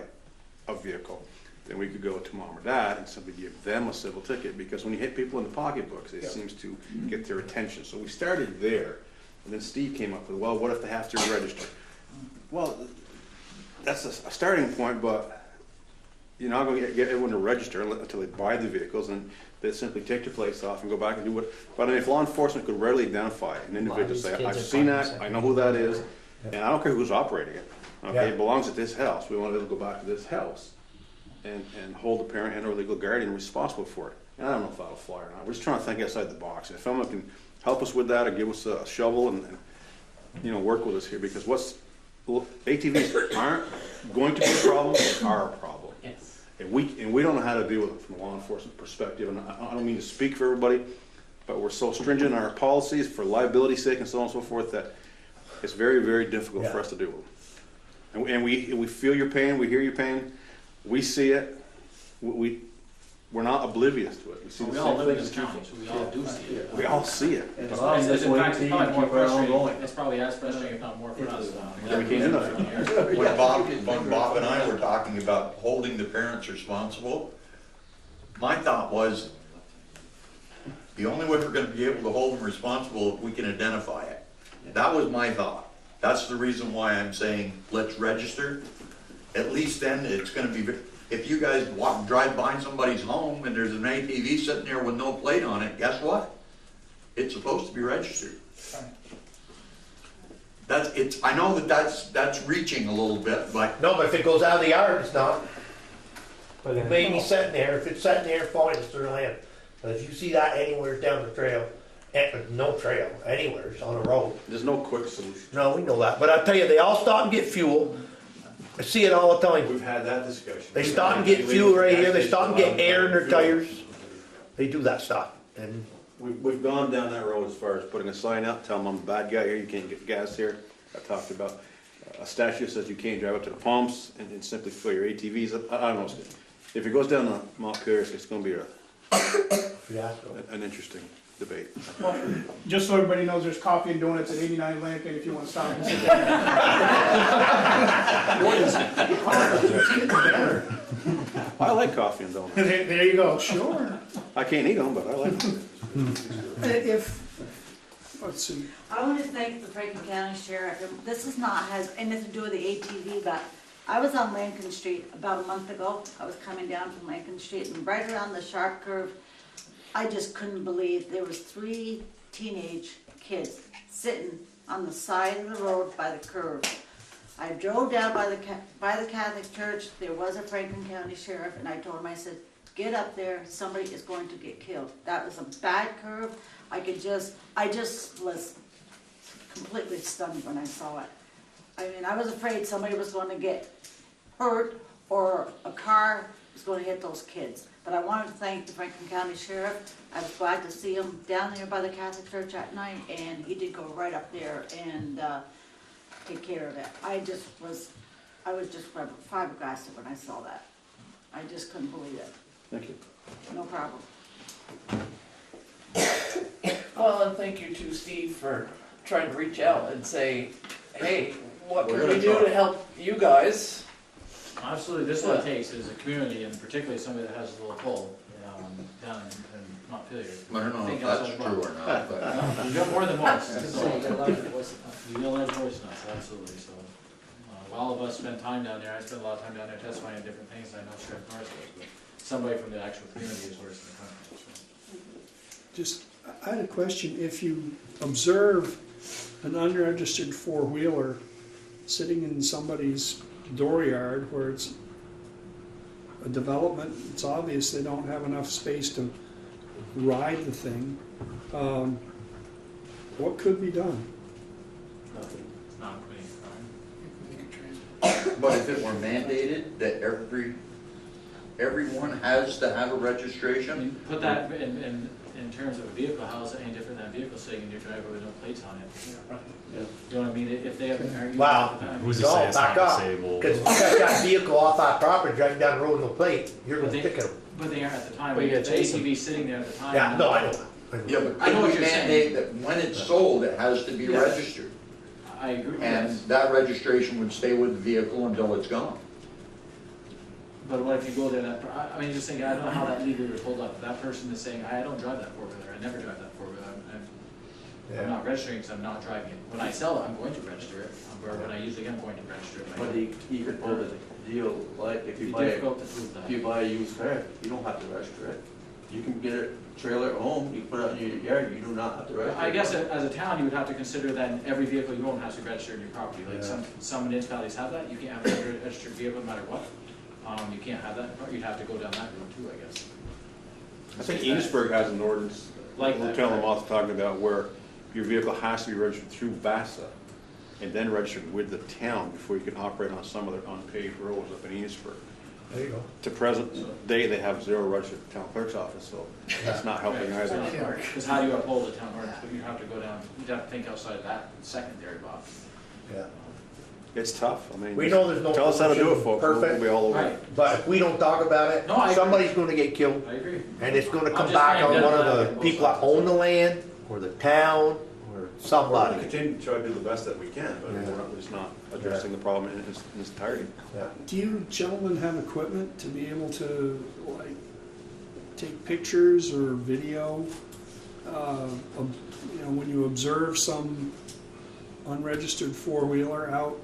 a vehicle, then we could go to mom or dad and simply give them a civil ticket, because when you hit people in the pocketbooks, it seems to get their attention. So we started there, and then Steve came up with, well, what if they have to register? Well, that's a starting point, but you're not going to get everyone to register until they buy the vehicles, and they simply take their plates off and go back and do what. But if law enforcement could readily identify an individual, say, I've seen that, I know who that is, and I don't care who's operating it. Okay, it belongs at this house. We want to go back to this house and hold the parent and or legal guardian responsible for it. And I don't know if that'll fly or not. We're just trying to think outside the box. If someone can help us with that or give us a shovel and work with us here, because ATVs aren't going to be a problem, they are a problem. Yes. And we don't know how to deal with it from a law enforcement perspective. And I don't mean to speak for everybody, but we're so stringent in our policies for liability's sake and so on and so forth that it's very, very difficult for us to deal with. And we feel your pain, we hear your pain, we see it, we're not oblivious to it. We see We the all same live in things the that you county, do. so we all do see it. We all see it. And It's as long as in this way, fact, it's probably more keep our own frustrating, going. it's probably as frustrating, if not more for us. Yeah, we can't do nothing. When Bob and I were talking about holding the parents responsible, my thought was, the only way we're gonna be able to hold them responsible if we can identify it. That was my thought. That's the reason why I'm saying, let's register. At least then it's gonna be, if you guys drive by somebody's home and there's an ATV sitting there with no plate on it, guess what? It's supposed to be registered. I know that's reaching a little bit, but No, but if it goes out of the yard, it's not. It may be sitting there, if it's sitting there, fine, it's their land. But if you see that anywhere down the trail, no trail, anywhere, it's on a road. There's no quick solution. No, we know that, but I tell you, they all stop and get fuel. I see it all the time. We've had that discussion. They stop and get fuel right here, they stop and get air in their tires. They do that stuff, and We've gone down that road as far as putting a sign out, telling them I'm a bad guy here, you can't get gas here. I talked about a statute says you can't drive up to the pumps and simply fill your ATVs. I don't know, if it goes down to Montpelier, it's gonna be an interesting debate. Well, just so everybody knows, there's coffee and donuts at 89 Lincoln if you want to stop and sit down. I like coffee and donuts. There you go. Sure. I can't eat them, but I like them. Let's see. I want to thank the Franklin County Sheriff. This has anything to do with the ATV, but I was on Lincoln Street about a month ago. I was coming down from Lincoln Street, and right around the sharp curve, I just couldn't believe there was 3 teenage kids sitting on the side of the road by the curve. I drove down by the Catholic Church. There was a Franklin County Sheriff, and I told him, I said, get up there, somebody is going to get killed. That was a bad curve. I just was completely stunned when I saw it. I mean, I was afraid somebody was going to get hurt or a car was going to hit those kids. But I wanted to thank the Franklin County Sheriff. I was glad to see him down there by the Catholic Church at night, and he did go right up there and take care of it. I was just flabbergasted when I saw that. I just couldn't believe it. Thank you. No problem. Well, and thank you to Steve for trying to reach out and say, hey, what We're can we gonna do try. to help you guys? Absolutely, this is what it takes, is a community, and particularly somebody that has a little pull, down in Montpelier. I don't know if Think that's outside the true box. or not, but. You've got more than once, So so, you got a lot of voice. you got a lot of voice nuts, absolutely, so. All of us spend time down there, I spend a lot of time down there testifying on different things, I know Sheriff Norris does, but somebody from the actual community is worse in the country, so. Just, I had a question. If you observe an unregistered four-wheeler sitting in somebody's dooryard where it's a development, it's obvious they don't have enough space to ride the thing, what could be done? It's not committing a crime. But if it were mandated that everyone has to have a I registration, mean, put that in terms of a vehicle, how is it any different than a vehicle sitting in your driveway with no plates on it? Yeah. You know what I mean, if they have an argument. Wow. Who's to say it's not disabled? Because if you got that vehicle off our property driving down the road with no plate, you're But gonna they, ticket them. but they aren't at the time, But you the gotta chase 'em. ATV sitting there at the time. Yeah, no, I know. yeah, but I know could what we you're saying. mandate that when it's sold, it has to be Yes. registered? I agree, And yes. that registration would stay with the vehicle until it's gone. But what if you go there, I mean, just thinking, I don't know how that legally would hold up. That person is saying, I don't drive that four-wheeler, I never drive that four-wheeler, I'm not registering because I'm not driving it. When I sell it, I'm going to register it, or when I use it again, I'm going to register it. But you could pull the deal, like, if It'd you be buy, difficult to prove that. if you buy a used car, you don't have to register it. You can get a trailer at home, you put it in your yard, you do not have to register it. I guess as a town, you would have to consider that every vehicle you own has to register in your property. Like some municipalities have that, you can't have a registered vehicle no matter what. You can't have that, you'd have to go down that road too, I guess. I think Enosburg has an ordinance, Like we're that, telling them right. off talking about where your vehicle has to be registered through VASA and then registered with the town before you can operate on some of their unpaved roads up in Enosburg. There you go. To present day, they have 0 registered at the town clerk's office, so that's not helping either. Because how do you uphold the town ordinance? But you have to go down, you'd have to think outside of that secondary box. Yeah. It's tough, I mean. We know there's no Tell us how to do it, solution folks, we'll perfect. be all over it. Right. But if we don't talk about it, No, I agree. somebody's gonna get killed, I agree. and it's gonna I'm come just back trying on to one of identify the both people that sides. own the land, or the town, or We're somebody. gonna continue to try to do the best that we can, but Yeah. we're just not addressing the problem in its entirety. Yeah. Do you gentlemen have equipment to be able to, like, take pictures or video? You know, when you observe some unregistered four-wheeler out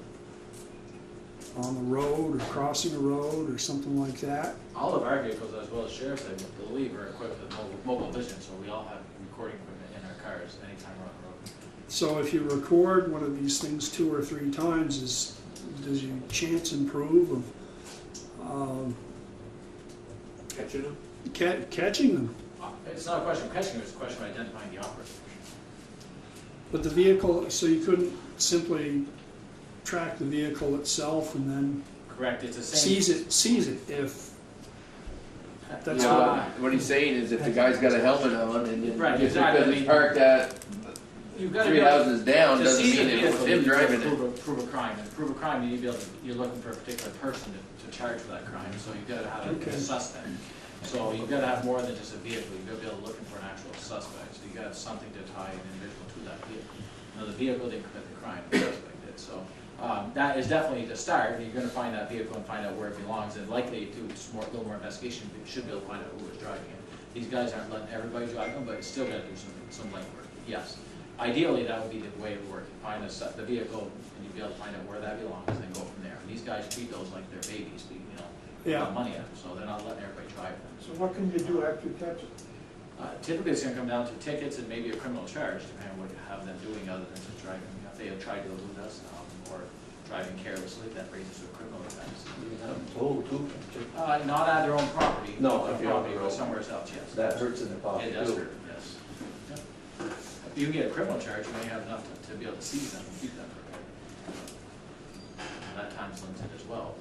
on the road or crossing a road or something like that? All of our vehicles, as well as sheriff's, I believe, are equipped with mobile vision, so we all have recording equipment in our cars anytime we're on the road. So if you record one of these things 2 or 3 times, does your chance improve of Catching them? catching them? It's not a question of catching, it's a question of identifying the operator. But the vehicle, so you couldn't simply track the vehicle itself and then Correct, it's the same. seize it if that's Yeah. What he's saying is if the guy's got a helmet on and then Right, just exactly. because it's parked at You've got to 3 be able houses down to doesn't seize mean a it was vehicle, him you have to driving it. prove a crime, and to prove a crime, you need to be able to, you're looking for a particular person to charge for that crime, so you've got to have Okay. a suspect. So you've got to have more than just a vehicle, you've got to be able to looking for an actual suspect, so you've got to have something to tie an individual to that vehicle. Now, the vehicle didn't commit the crime, the suspect did, so, that is definitely the start, you're gonna find that vehicle and find out where it belongs, and likely to do a little more investigation, you should be able to find out who was driving it. These guys aren't letting everybody drive them, but it's still gotta do some legwork, yes. Ideally, that would be the way it would work, you find the vehicle, and you'd be able to find out where that belongs, and then go from there. And these guys treat those like they're babies, you know, Yeah. got money at them, so they're not letting everybody drive them. So what can you do after you catch it? Typically, it's gonna come down to tickets and maybe a criminal charge, depending on what you have them doing other than just driving. If they have tried to elude us, or driving carelessly, that raises to a criminal offense. Oh, too. Not at their own property. No, on if you're on property, the but road. somewhere else, yes. That hurts in the pocket It does too. hurt, yes. Yep. If you can get a criminal charge, you may have enough to be able to seize them and keep them. And that time's limited as well.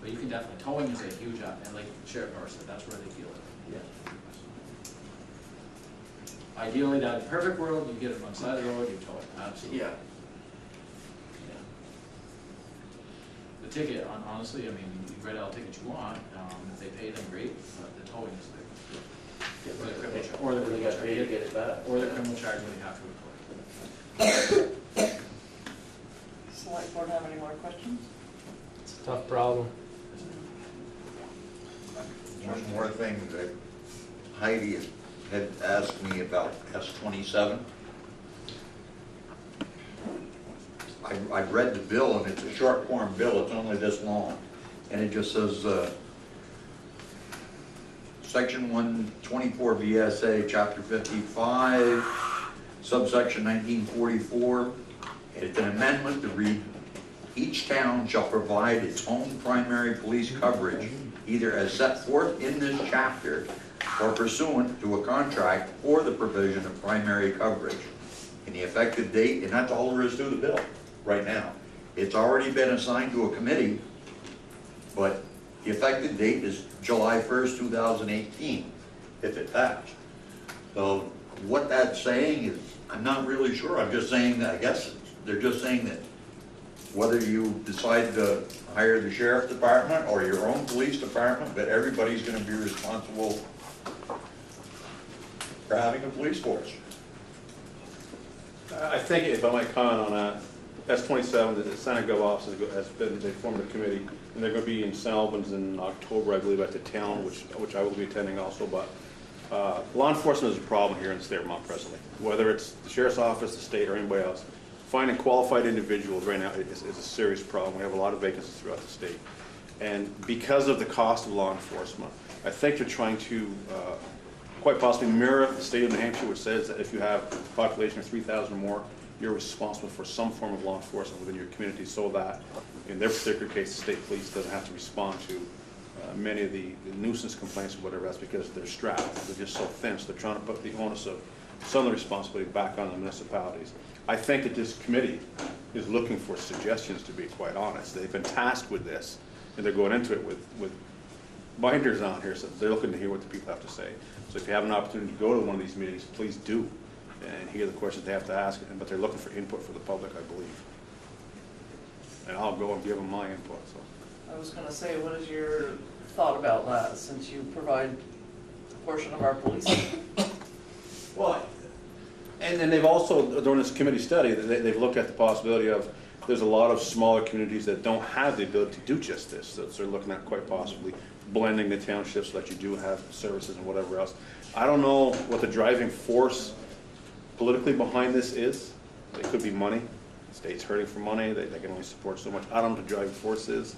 But you can definitely, towing is a huge, and like Sheriff Norris said, that's where they feel it. Yeah. Ideally, that perfect world, you get it on the side of the road, you tow it, absolutely. Yeah. Yeah. The ticket, honestly, I mean, you write out tickets you want, if they pay them, great, but the towing is big. Or the criminal charge, or the They criminal got paid to charge, get it back. or the criminal charge when you have to report. Select board have any more questions? It's a tough problem. One more thing that Heidi had asked me about S-27. I read the bill, and it's a short form bill, it's only this long. And it just says, Section 124 VSA, Chapter 55, subsection 1944. And it's an amendment to read, each town shall provide its own primary police coverage, either as set forth in this chapter or pursuant to a contract for the provision of primary coverage. And the effective date, and that's all there is to the bill right now. It's already been assigned to a committee, but the effective date is July 1st, 2018, if it passed. So what that's saying is, I'm not really sure. I'm just saying that, I guess they're just saying that whether you decide to hire the sheriff department or your own police department, but everybody's gonna be responsible for having a police force. I think if I might comment on that, S-27, the Senate Gov office has been, they formed a committee, and they're gonna be in St. Albans in October, I believe, at the town, which I will be attending also, but law enforcement is a problem here in the state of Vermont presently. Whether it's the sheriff's office, the state, or anybody else, finding qualified individuals right now is a serious problem. We have a lot of vacancies throughout the state. And because of the cost of law enforcement, I think they're trying to quite possibly mirror the state of New Hampshire, which says that if you have a population of 3,000 or more, you're responsible for some form of law enforcement within your community, so that in their particular case, the state police doesn't have to respond to many of the nuisance complaints or whatever. That's because they're strapped. They're just so thin, so they're trying to put the onus of some of the responsibility back on the municipalities. I think that this committee is looking for suggestions, to be quite honest. They've been tasked with this, and they're going into it with binders on here, so they're looking to hear what the people have to say. So if you have an opportunity to go to one of these meetings, please do, and hear the questions they have to ask, but they're looking for input for the public, I believe. And I'll go and give them my input, so. I was gonna say, what is your thought about that, since you provide a portion of our police? Well, and then they've also, during this committee study, they've looked at the possibility of, there's a lot of smaller communities that don't have the ability to do just this, so they're looking at quite possibly blending the townships so that you do have services and whatever else. I don't know what the driving force politically behind this is. It could be money. The state's hurting for money. They can only support so much. I don't know what the driving force is.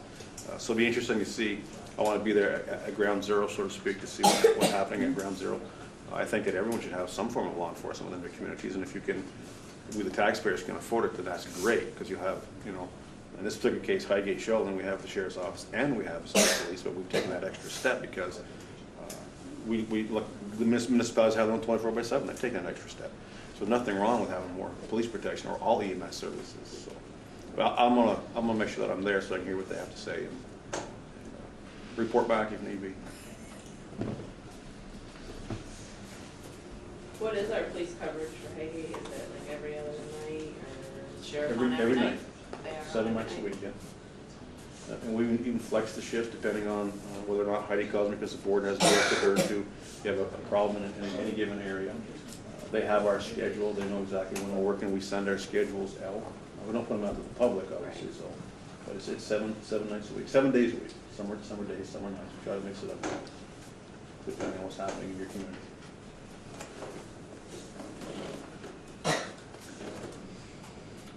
So it'll be interesting to see. I want to be there at ground zero, so to speak, to see what's happening at ground zero. I think that everyone should have some form of law enforcement within their communities, and if you can, we the taxpayers can afford it, then that's great, because you have, you know, in this particular case, Highgate Sheldon, we have the sheriff's office and we have the state police, but we've taken that extra step because we look, the municipalities have their own 24/7. They've taken that extra step. So nothing wrong with having more police protection or all EMS services. So, well, I'm gonna make sure that I'm there so I can hear what they have to say and report back if need be. What is our police coverage for Highgate? Is it like every other night or sheriff Every on every night. night? They are 7 on nights a every week, yeah. And we even flex the shift depending on whether or not Heidi calls me, because the board has directed her to, you have a problem in any given area. They have our schedule, they know exactly when we're working, we send our schedules out. We don't put them out to the public, obviously, so, but it's 7 nights a week, 7 days a week. Summer days, summer nights, we try to mix it up, depending on what's happening in your community.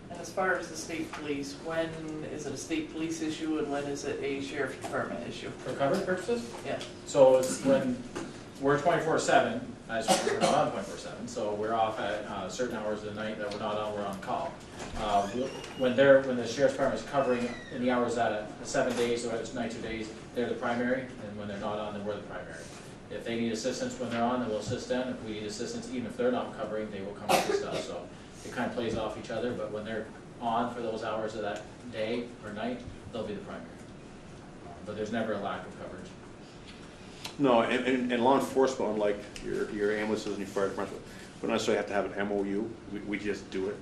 And as far as the state police, when is it a state police issue and when is it a sheriff's department issue? For coverage purposes? Yeah. So it's when we're 24/7, as we're not on 24/7, so we're off at certain hours of the night that we're not on, we're on call. When the sheriff's department is covering in the hours that 7 days or it's nights or days, they're the primary, and when they're not on, then we're the primary. If they need assistance when they're on, then we'll assist them. If we need assistance, even if they're not covering, they will come assist us. So it kind of plays off each other, but when they're on for those hours of that day or night, they'll be the primary. but there's never a lack of coverage. No, and law enforcement, unlike your ambulances and your fire department, we don't necessarily have to have an MOU, we just do it.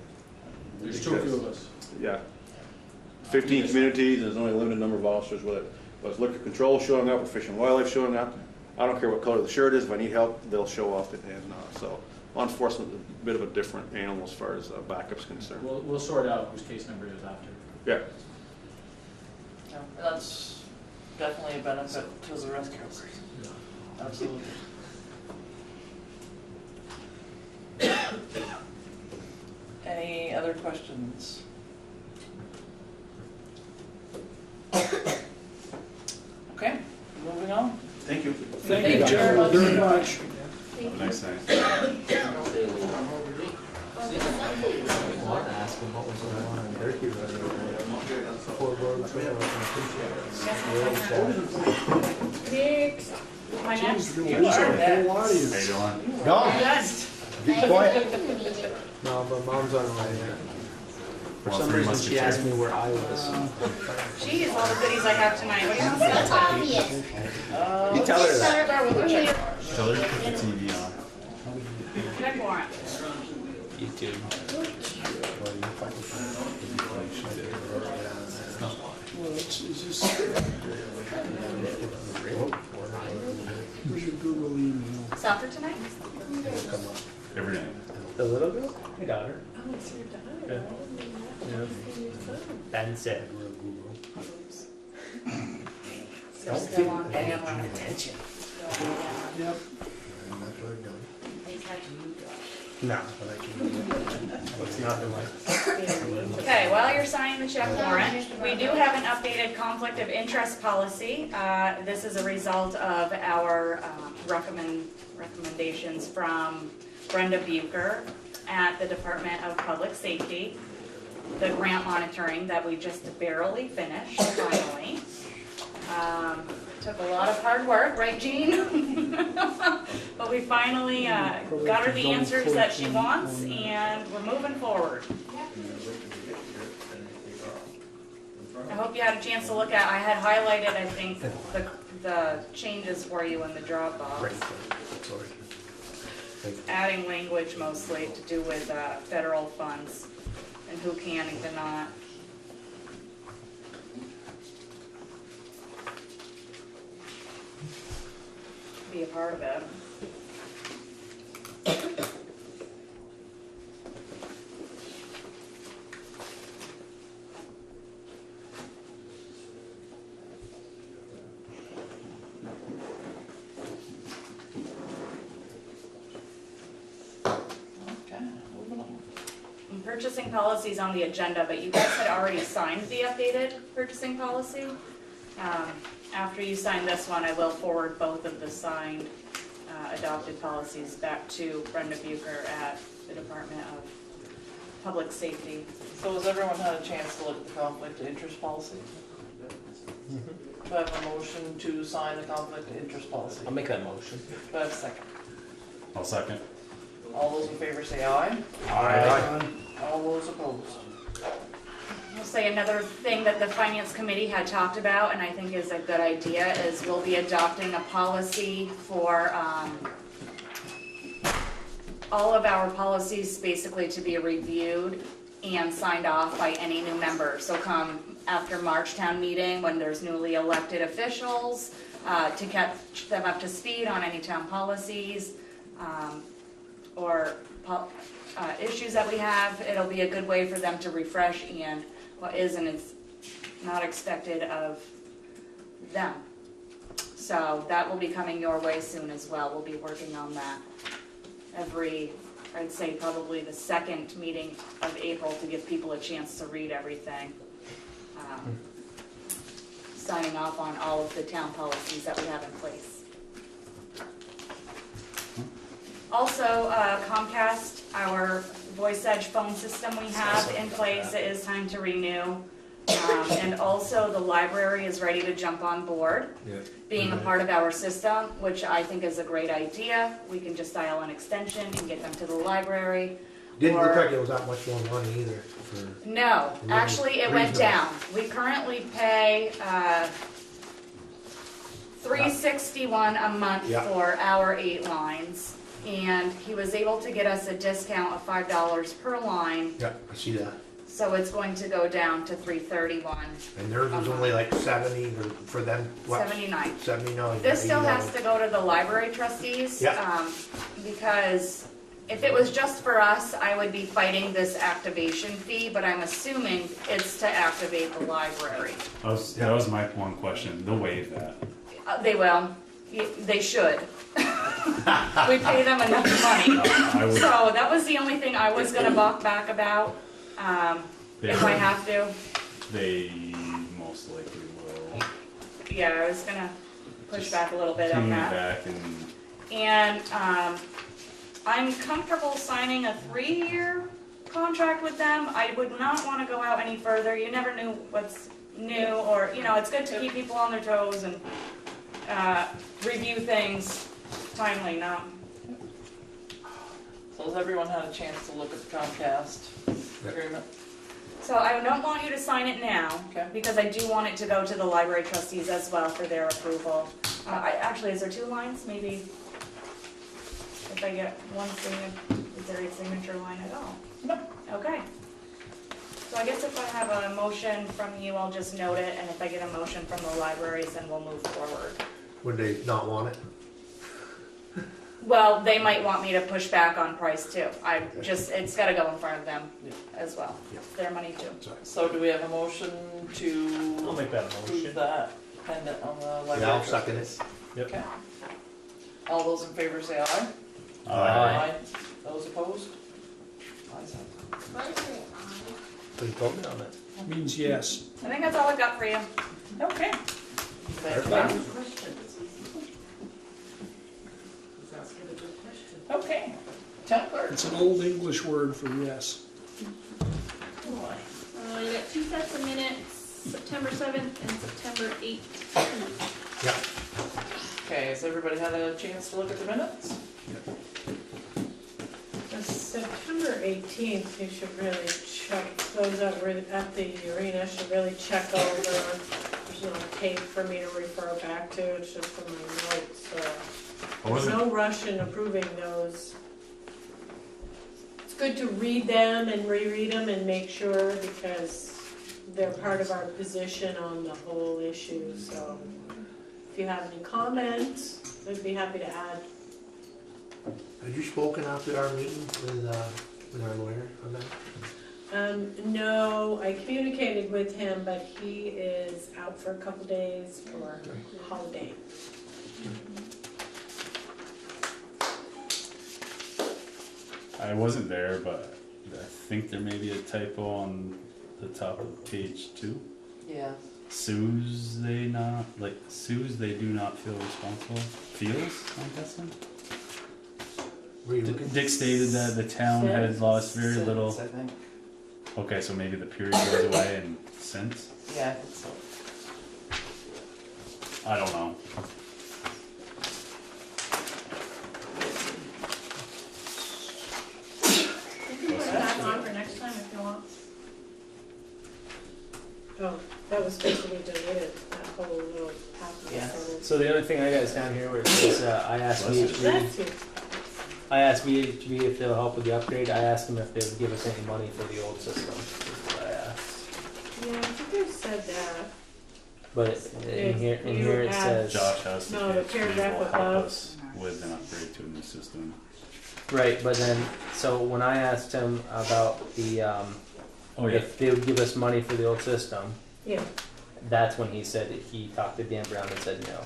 There's too few of us. Yeah. 15 communities, there's only a limited number of officers, whether it's liquor control showing up or fish and wildlife showing up. I don't care what color the shirt is, if I need help, they'll show up, and so law enforcement is a bit of a different animal as far as backup's concerned. We'll sort out whose case number it is after. Yeah. Yeah, that's definitely a benefit to the rescuers. Absolutely. Any other questions? Okay, moving on. Thank you. Thank you, gentlemen, very much. Have a nice night. I wanted to ask him what was going on in Turkey Road over there. Fort Road Trail, Next. My next. Geez, there's a whole audience. How you doing? Go, be quiet. No, but mom's on her way there. For Well, some three reason, must be she asked true. me where I was. Geez, all the goodies I have tonight. What do you want to That's say? obvious. You tell her that. Start with a check. Tell her to put the TV on. Check warrant. YouTube. Well, it's just, where's your Google email? Soccer tonight? Every day. The little girl? Hey, daughter. Oh, it's your daughter. Yeah. Ben said. Still still on camera. attention. Yep. No. It's not the way. Okay, while you're signing the check warrant, we do have an updated conflict of interest policy. This is a result of our recommendations from Brenda Bucher at the Department of Public Safety, the grant monitoring that we just barely finished finally. Took a lot of hard work, right, Jean? But we finally got her the answers that she wants, and we're moving forward. I hope you had a chance to look at. I had highlighted, I think, the changes for you in the Dropbox. Adding language mostly to do with federal funds and who can and cannot. Be a part of it. Purchasing policies on the agenda, but you guys had already signed the updated purchasing policy. After you sign this one, I will forward both of the signed adopted policies back to Brenda Bucher at the Department of Public Safety. So has everyone had a chance to look at the conflict of interest policy? Do I have a motion to sign the conflict of interest policy? I'll make that motion. Do I have a second? I'll second. All those in favor say aye. Aye. All those opposed. I'll say another thing that the Finance Committee had talked about, and I think is a good idea, is we'll be adopting a policy for all of our policies basically to be reviewed and signed off by any new member. So come after March town meeting, when there's newly elected officials, to catch them up to speed on any town policies or issues that we have, it'll be a good way for them to refresh and what is and is not expected of them. So that will be coming your way soon as well. We'll be working on that every, I'd say probably the second meeting of April to give people a chance to read everything. Signing off on all of the town policies that we have in place. Also, Comcast, our voice edge phone system we have in place, it is time to renew. And also the library is ready to jump on board, being a part of our system, which I think is a great idea. We can just dial an extension and get them to the library. Didn't look like it was that much more money either. No, actually it went down. We currently pay $361 a month Yeah. for our 8 lines. And he was able to get us a discount of $5 per line, Yeah, I see that. so it's going to go down to $331. And theirs was only like 70 for them, what? 79. 79. This still has $80. to go to the library trustees. Yeah. Because if it was just for us, I would be fighting this activation fee, but I'm assuming it's to activate the library. That was my one question. They'll waive that. They will. They should. We pay them enough money. I would- So that was the only thing I was gonna balk back about, if I have to. They most likely will. Yeah, I was gonna push back a little bit on Continue that. back And, I'm comfortable signing a 3-year contract with them. I would not wanna go out any further. You never knew what's new, or, it's good to keep people on their toes and, review things timely, not. So has everyone had a chance to look at the Comcast agreement? So I don't want you to sign it now, Okay. because I do want it to go to the library trustees as well for their approval. Actually, is there 2 lines? Maybe if I get one signature, is there a signature line at all? No. Okay. So I guess if I have a motion from you, I'll just note it, and if I get a motion from the libraries, then we'll move forward. Would they not want it? Well, they might want me to push back on price too. It's gotta go in front of them as well. It's their money too. So do we have a motion to I'll make that approve motion. that pendant on the library? Yeah, I'll second it. trustees? Yep. Okay. All those in favor say aye. Aye. Those opposed? Ayes have it. So you voted on it. Means yes. I think that's all I've got for you. Okay. Thank you. Okay. Town clerk. It's an old English word for yes. You got 2 sets of minutes, September 7th and September 8th. Yeah. Okay, has everybody had a chance to look at the minutes? The September 18th, you should really check, those that were at the arena should really check over. There's no tape for me to refer back to, it's just for my notes, so. There's no rush in approving those. It's good to read them and reread them and make sure, because they're part of our position on the whole issue, so. If you have any comments, I'd be happy to add. Had you spoken after our meeting with our lawyer on that? No, I communicated with him, but he is out for a couple days for holiday. I wasn't there, but I think there may be a typo on the top of page 2. Yeah. Sues they do not feel responsible. Feels, I'm guessing. Dick stated that the town had lost very little. I think. Okay, so maybe the period goes away and since? Yeah, I think so. I don't know. You can put that on for next time if you want. Oh, that was supposed to be deleted, that whole little packet. Yeah. So the only thing I got is down here where it says, I asked VHB, That's it. I asked VHB if they'll help with the upgrade. I asked them if they would give us any money for the old system. That's what I asked. Yeah, I think I said that. But in here it says, Josh has No, to the paragraph help above. us with an upgrade to a new system. right, but then, so when I asked him about the, Oh yeah. if they would give us money for the old system, Yeah. that's when he said that he talked to Dan Brown and said no.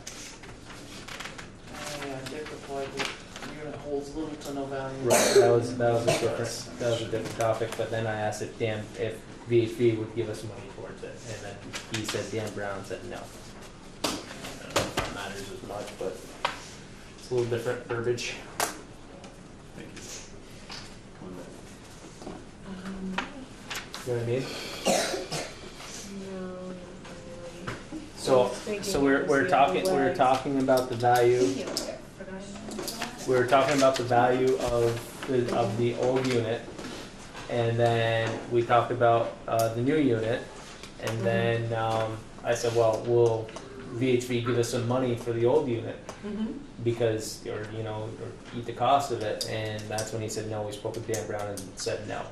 Oh, yeah, Dick replied that the unit holds little to no value. Right, that was a different topic, but then I asked if VHB would give us money towards it, and then he said Dan Brown said no. I don't know if that matters as much, but it's a little different verbiage. Thank you. You know what I mean? No, not really. So, I was thinking so it we're was we're the talking other we're way. talking about the value. We're talking about the value of the old unit, and then we talked about the new unit, and then I said, well, VHV give us some money for the old unit Mhm. because, or eat the cost of it, and that's when he said no. We spoke with Dan Brown and said no.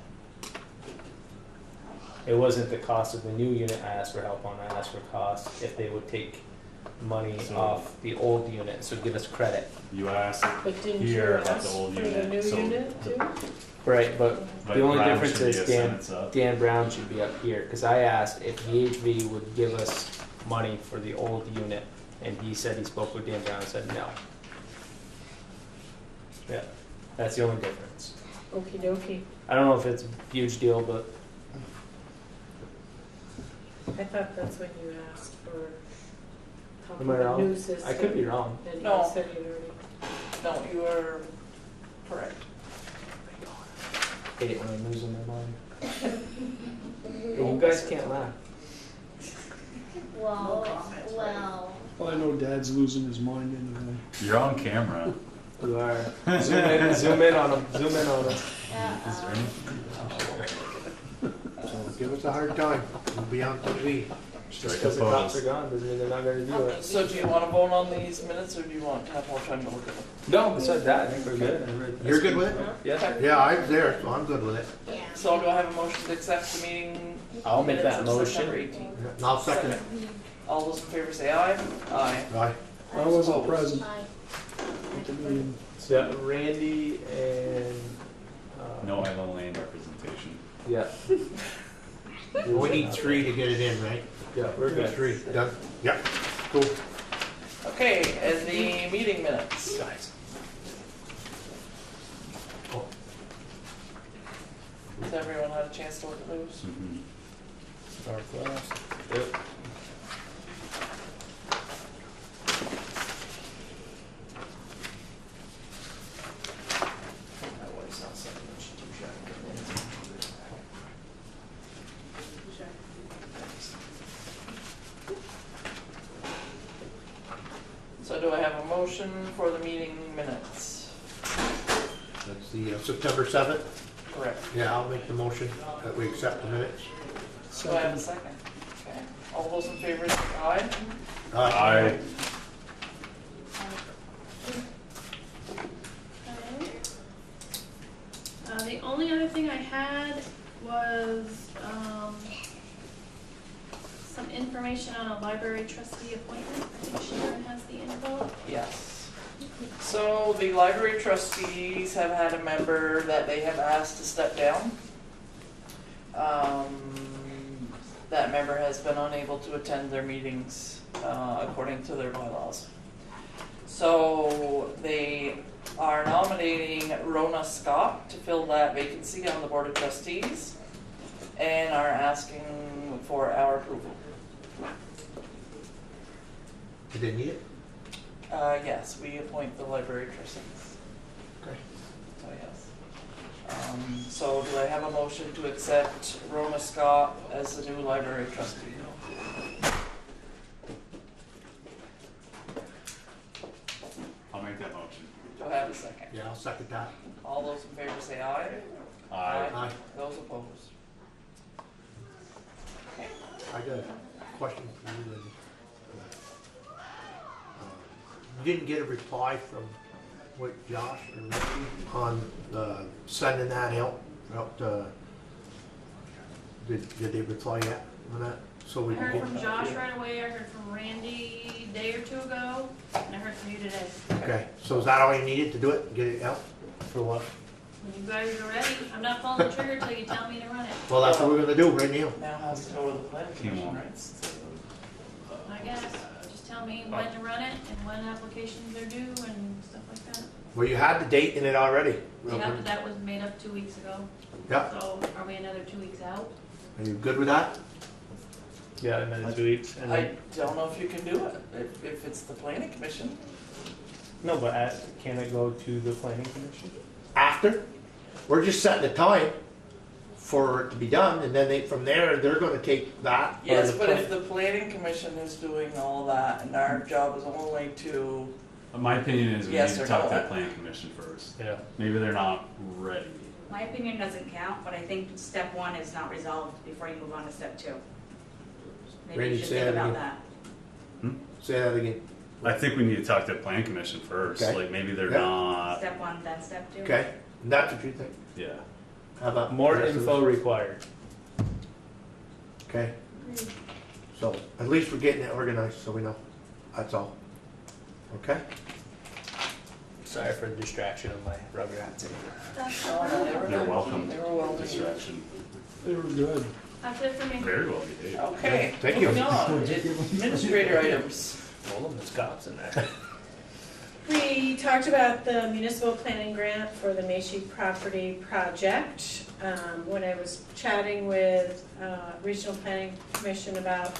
It wasn't the cost of the new unit I asked for help on. I asked for cost if they would take money So- off the old unit, so give us credit. You asked But didn't you here about ask the old for the unit, new so- unit too? Right, but the only Brown difference should be is a Dan, sentence up. Dan Brown should be up here, because I asked if VHV would give us money for the old unit, and he said he spoke with Dan Brown and said no. Yeah, that's the only difference. Okey dokey. I don't know if it's a huge deal, but I thought that's when you asked for help am with I the new wrong? system. I could be wrong. And No. you said you'd already. No, you are correct. Hate when I'm losing my mind. You guys can't laugh. Well, Well, I know Dad's losing his mind anyway. You're on camera. You are. Zoom in on him. Zoom in on him. Is there anything? So give us a hard time. We'll be on TV. Just Strike because the cops are opposed. gone doesn't mean they're not going to do it. So do you want to vote on these minutes, or do you want to have more time to look at them? No, besides that, I think we're good. You're good with it? Yeah. Yeah, I was there, so I'm good with it. So do I have a motion to accept the meeting? I'll make that minutes of motion. September 18th? And I'll second it. All those in favor say aye. Aye. Aye. I wasn't Opposed? present I, at the meeting. So Randy and No Island Lane representation. yeah, We need 3 to get it in, right? yeah, we're good. 3, done? Yep, cool. Okay, and the meeting minutes. Guys. Has everyone had a chance to look at those? Mhm. Start first. Yep. My wife's not saying much to check. So do I have a motion for the meeting minutes? That's the September 7th. Correct. Yeah, I'll make the motion that we accept the minutes. Do I have a second? Okay. All those in favor say aye. I the only other thing I had was, some information on a library trustee appointment. I think Sharon has the info. Yes. So the library trustees have had a member that they have asked to step down. That member has been unable to attend their meetings according to their bylaws. So they are nominating Rona Scott to fill that vacancy on the Board of Trustees and are asking for our approval. You didn't need it? Yes, we appoint the library trustees. Okay. So yes. So do I have a motion to accept Rona Scott as the new library trustee? I'll make that motion. Do I have a second? Yeah, I'll second that. All those in favor say aye. Aye. Aye. Those opposed? Okay. I got a question for you, Lindsay. You didn't get a reply from, what, Josh or Ricky on sending that out? Did they reply yet on that? So I we can heard get. from Josh right away, I heard from Randy a day or two ago, and I heard from you today. Okay, so is that all you needed to do it, get it out? For what? When you guys are ready, I'm not pulling the trigger till you tell me to run it. Well, that's what we're gonna do right now. Now has to go to the planning commission, Come on. right? I guess, just tell me when to run it and when applications are due and stuff like that. Well, you had the date in it already. Yeah, but that was made up 2 weeks ago. Yeah, So are we another 2 weeks out? are you good with that? Yeah, another 2 weeks. And I don't know if you can do it, if it's the planning commission. no, but can it go to the planning commission? After? We're just setting the time for it to be done, and then from there, they're gonna take that. or Yes, the but if plan- the planning commission is doing all that and our job is only to, My opinion is we need Yes to or talk to no? the planning commission first. Yeah. Maybe they're not ready. My opinion doesn't count, but I think step 1 is not resolved before you move on to step 2. Maybe Randy, you should say think that about again. that. Say that again. I think we need to talk to the plan commission first, Okay. like maybe they're Yeah. not, Step one, then step two. Okay, and that's what you think? yeah. How about? More the rest of info us? required. Okay. So at least we're getting it organized so we know. That's all. Okay? Sorry for the distraction of my Rugrats. Oh, no, they were They're good. welcome. They were well behaved. Distraction. They were good. That's it for me. Very well behaved. Okay, Thank you. moving on. Administrator items. Hold them, there's cops in there. We talked about the municipal planning grant for the Macy property project. When I was chatting with Regional Planning Commission about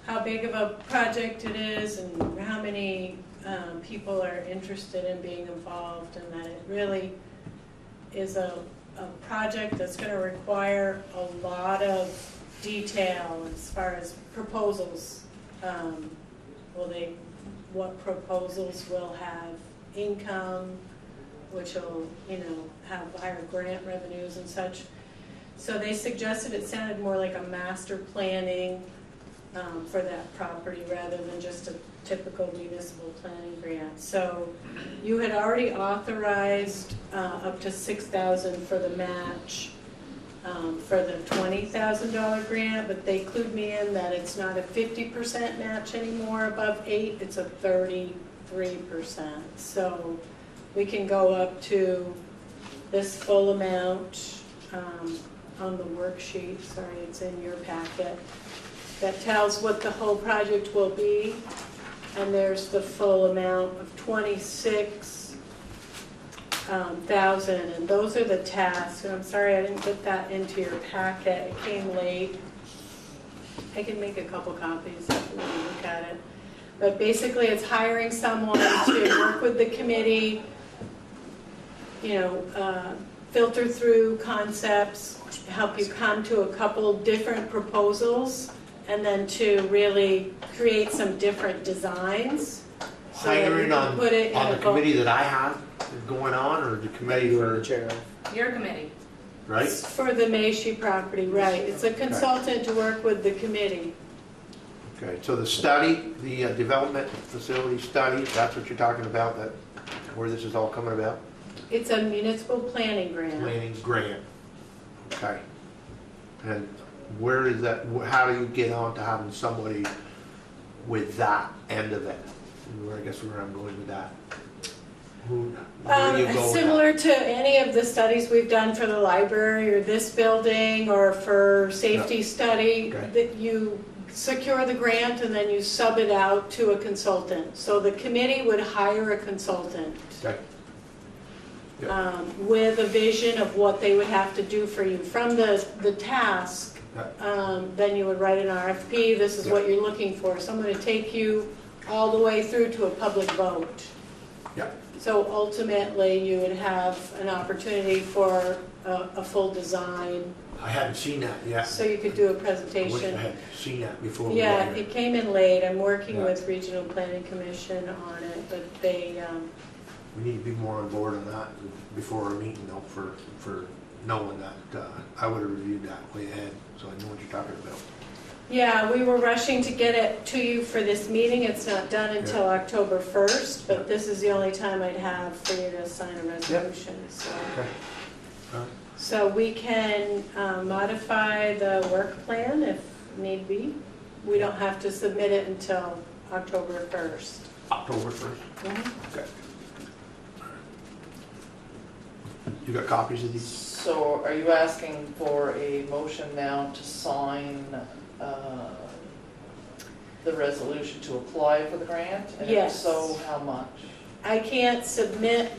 how big of a project it is and how many people are interested in being involved, and that it really is a project that's gonna require a lot of detail as far as proposals. What proposals will have income, which will, have higher grant revenues and such. So they suggested it sounded more like a master planning for that property rather than just a typical municipal planning grant. So you had already authorized up to $6,000 for the match for the $20,000 grant, but they clued me in that it's not a 50% match anymore above 8, it's a 33%. So we can go up to this full amount on the worksheet, sorry, it's in your packet, that tells what the whole project will be. And there's the full amount of 26,000, and those are the tasks. And I'm sorry I didn't get that into your packet, it came late. I can make a couple copies if you want to look at it. But basically it's hiring someone to work with the committee, filter through concepts, help you come to a couple different proposals, and then to really create some different designs. So that you Hiring can on put it in the a committee that I have going on, or the committee You were for, the chair of. Your committee. right? For the Macy property, right. It's a consultant to work with the committee. Okay, so the study, the development facility study, that's what you're talking about, that, where this is all coming about? It's a municipal planning grant. Planning grant. Okay. And where is that, how do you get on to having somebody with that end of it? I guess where I'm going with that. Where do you go with that? Similar to any of the studies we've done for the library or this building or for safety study, Okay. that you secure the grant and then you sub it out to a consultant. So the committee would hire a consultant Okay. with a vision of what they would have to do for you. From the task, then you would write an RFP, this is what you're looking for, someone to take you all the way through to a public vote. Yeah. So ultimately, you would have an opportunity for a full design, I haven't seen that yet. so you could do a I wish I presentation. had seen that before. we Yeah, got here. it came in late, I'm working Yeah. with Regional Planning Commission on it, but they, We need to be more on board on that before our meeting, though, for knowing that, I would have reviewed that way ahead, so I know what you're talking about. yeah, we were rushing to get it to you for this meeting, it's not done until October 1st, but this is the only time I'd have for you to sign a resolution, so. Okay. All right. So we can modify the work plan if need be. We don't have to submit it until October 1st. October 1st? Mhm. Okay. You got copies of these? So are you asking for a motion now to sign the resolution to apply for the grant? And if Yes. so, how much? I can't submit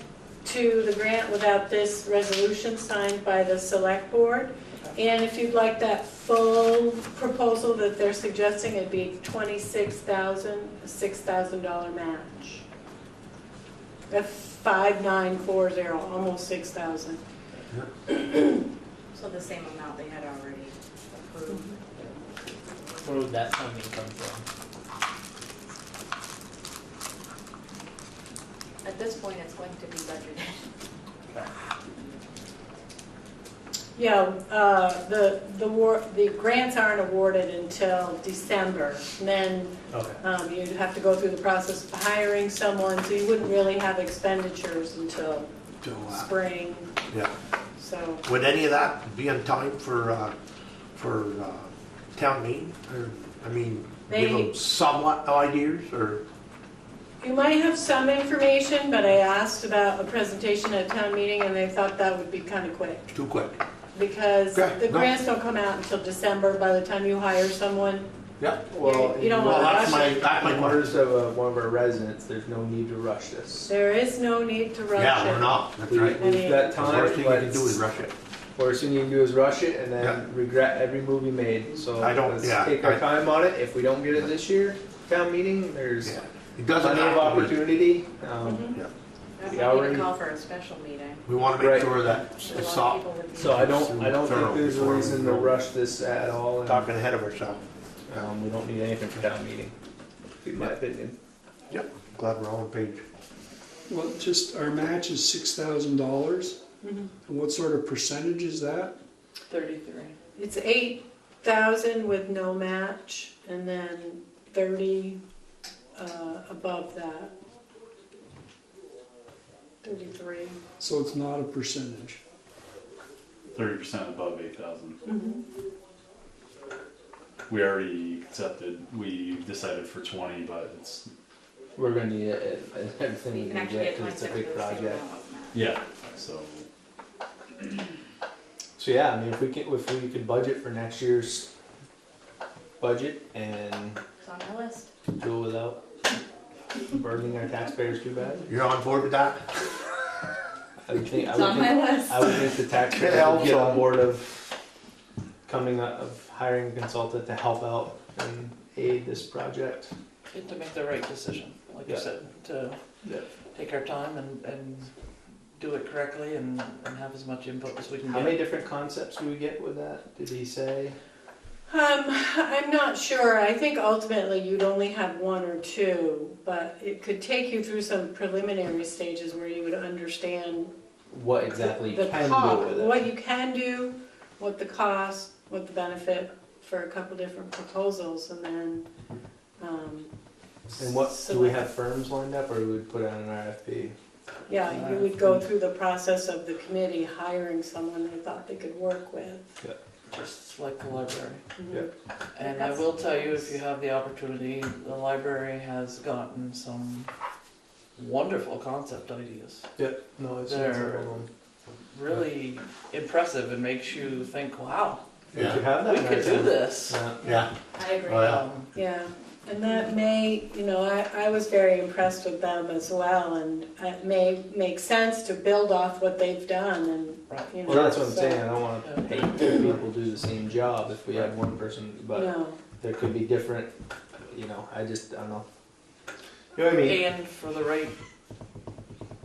to the grant without this resolution signed by the select board. And if you'd like that full proposal that they're suggesting, it'd be $26,000, a $6,000 match. That's 5,940, almost 6,000. So the same amount they had already approved. Where would that funding come from? At this point, it's going to be budgeted. Yeah, the grants aren't awarded until December. And then Okay. you'd have to go through the process of hiring someone, so you wouldn't really have expenditures until spring, Yeah. so. Would any of that be on time for town meeting? Or, I mean, give They- them somewhat ideas, or? You might have some information, but I asked about a presentation at town meeting, and they thought that would be kind of quick. Too quick? Because Okay, the no. grants don't come out until December, by the time you hire someone. Yeah. Well, You don't Well, want to that's rush my, it. that's my in question. words of one of our residents, there's no need to rush this. There is no need to rush it. Yeah, we're not, that's right. We've got The time, worst thing you can do is let's, rush it. worst thing you can do is rush it and Yeah. then regret every move you made. So I don't- let's yeah, take our I- time on it. If we don't get it this year, town meeting, there's Yeah. It doesn't plenty of have to be. opportunity. Mhm. Yeah. That We might already- need to call for a special meeting. We want to Right. make sure that A it's lot of solid. people would be. So I don't Thorough think there's a before reason we to go. rush this at all. And, Talking ahead of ourselves. we don't need anything for town meeting, in my opinion. Yep. Glad we're all on page. Well, just, our match is $6,000. Mhm. And what sort of percentage is that? 33. It's 8,000 with no match, and then 30 above that. 33. So it's not a percentage. 30% above 8,000. Mhm. We already accepted, we decided for 20, but it's, We're gonna need everything You we can can actually get get because it's a 27 big for the same project. amount of match. yeah, so. So yeah, I mean, if we could budget for next year's budget and It's on my list. go without burdening our taxpayers too bad, You're on board with that? I would think It's on my list. I would think the taxpayers Yeah, would get also- on board of coming up of hiring a consultant to help out and aid this project. And to make the right decision, like you Yeah. said, to Yeah. take our time and do it correctly and have as much input as we can How get. many different concepts do we get with that? Did he say? I'm not sure. I think ultimately you'd only have one or two, but it could take you through some preliminary stages where you would understand What exactly you the can cost, do with it? what you can do, what the cost, what the benefit for a couple different proposals, and then. And what, do we select- have firms lined up or we would put out an RFP? Yeah, you would go through the process of the committee hiring someone they thought they could work with. Just like the library. Mhm. And I will tell you, if you have the opportunity, the library has gotten some wonderful concept ideas. Yep, no, it's They're really impressive and makes you think, wow, We could have that we in our could do town. this. Yeah. Yeah. I agree. Oh, yeah. Yeah, and that may, I was very impressed with them as well, and it may make sense to build off what they've done, and, you know. Well, that's what I'm so- saying, I don't wanna pay two people to do the same job if we have one person, but No, there could be different, I don't know. You know what I mean? And for the right,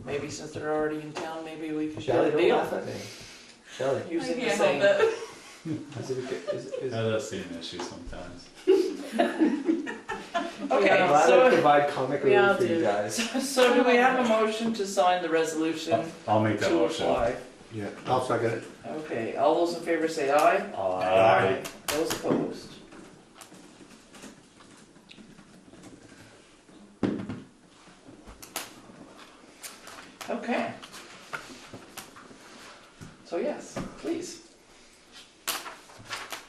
maybe since they're already in town, maybe we could Shelley, get a don't deal laugh at me. Shelley. using the can't same. help it. Is That does seem an issue sometimes. Okay, I'm glad I so, provide comic We all relief for you do. guys. so do we have a motion to sign the resolution I'll make that to motion. apply? Yeah. I'll second it. Okay, all those in favor say aye. Aye. Those opposed? Okay. So yes, please.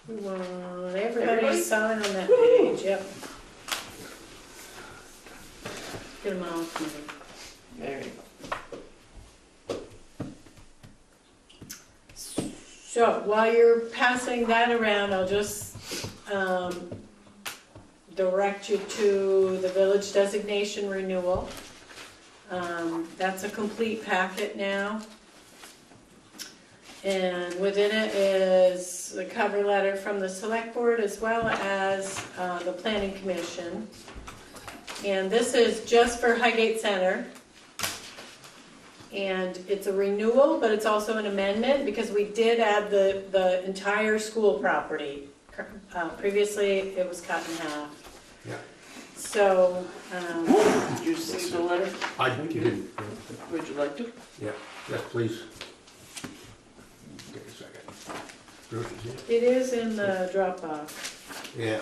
we want everybody Everybody? to sign on that page, yep. Get them all. There you go. So while you're passing that around, I'll just direct you to the village designation renewal. That's a complete packet now. And within it is the cover letter from the select board as well as the planning commission. And this is just for Highgate Center. And it's a renewal, but it's also an amendment because we did add the entire school property. Previously, it was cut in half. Yeah. So, Did you see the letter? I did. Would you like to? Yeah. Yes, please. Give me a second. Bruce is here. It is in the Dropbox. Yeah.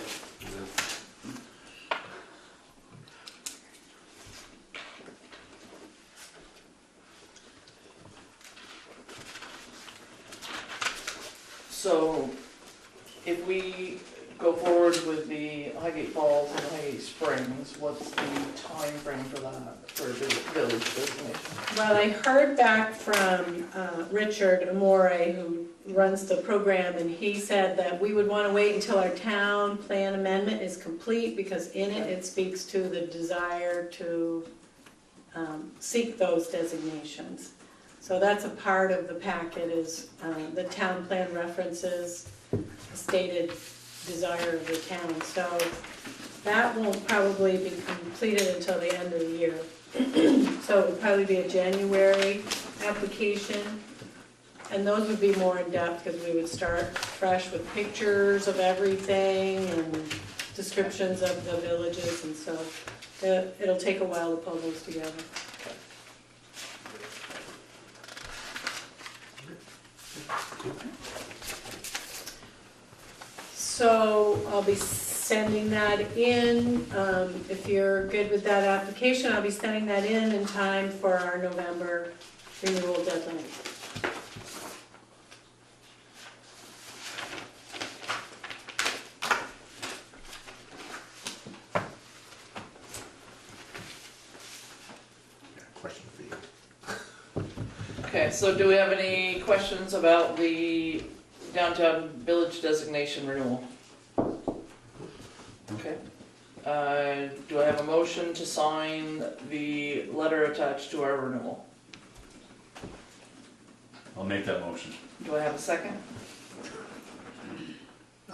So, if we go forward with the Highgate Falls and Highgate Springs, what's the time frame for that, for village designation? Well, I heard back from Richard Amore, who runs the program, and he said that we would want to wait until our town plan amendment is complete, because in it, it speaks to the desire to seek those designations. So that's a part of the packet, is the town plan references stated desire of the town. So that won't probably be completed until the end of the year. So it would probably be a January application. And those would be more in depth, because we would start fresh with pictures of everything and descriptions of the villages, and so it'll take a while to pull those together. So I'll be sending that in, if you're good with that application, I'll be sending that in time for our November renewal deadline. Question for you. Okay, so do we have any questions about the downtown village designation renewal? Okay. Do I have a motion to sign the letter attached to our renewal? I'll make that motion. Do I have a second?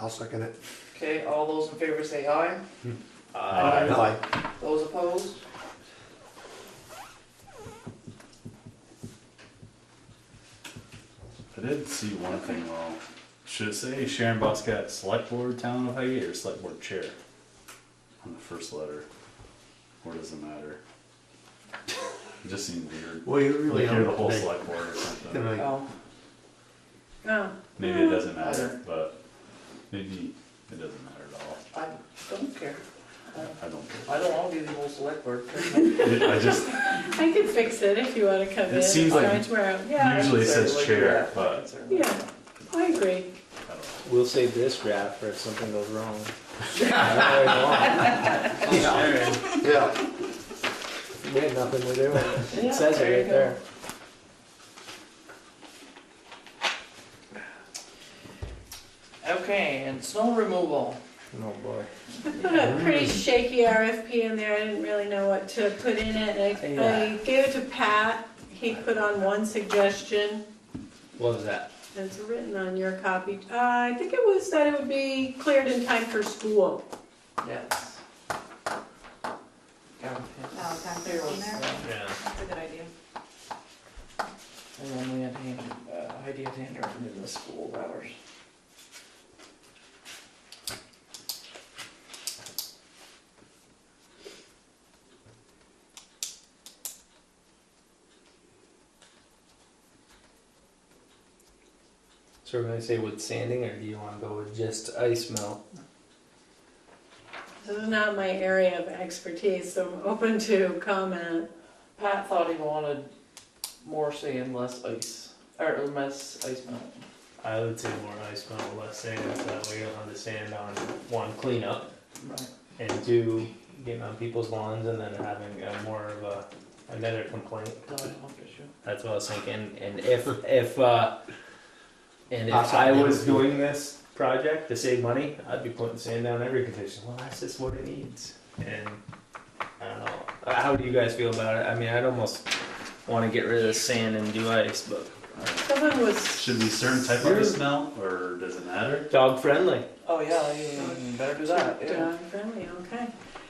I'll second it. Okay, all those in favor say aye. Aye. Those opposed? I did see one thing wrong. Should it say Sharon Boscat Select Board Town of Highgate or Select Board Chair on the first letter? Or does it matter? It just seemed weird. Well, you really Like you're the don't whole make- Select Board or something. Like, Oh, Oh, Maybe it doesn't matter, but maybe it doesn't matter at all. I don't care. I don't care. I don't want to be the whole select board. I just, I can fix it if you want to come in. It seems and like start tomorrow. Yeah, usually it says Like chair, that. but yeah, I agree. I don't know. We'll save this draft for if something goes wrong. Yeah. We had nothing to do with it. Yeah, It says there it you right there. Okay, and snow removal. Oh boy. Put a pretty shaky RFP in there, I didn't really know what to put in it. I gave it to Pat, he put on one suggestion, What was that? it's written on your copy. I think it was that it would be cleared in time for school. Yes. Oh, time There was, cleaner? Yeah. That's a good idea. and then we had Heidi had handwritten in the school hours. So we're gonna say with sanding, or do you wanna go with just ice melt? This is not my area of expertise, so I'm open to comment. Pat thought he wanted more sand, less ice, or less ice melt. I would say more ice melt, less sand, so that way you don't have the sand on, one, cleanup, Right. and two, getting on people's lawns and then having more of another complaint. That's what I was thinking, and if I was doing this project to save money, I'd be putting sand down every condition. Well, that's just what it needs, and I don't know. How do you guys feel about it? I mean, I'd almost want to get rid of the sand and do ice, but Someone was, Should be certain type of smell, or does it matter? dog friendly. Oh, yeah, you better do that, yeah. dog friendly, okay.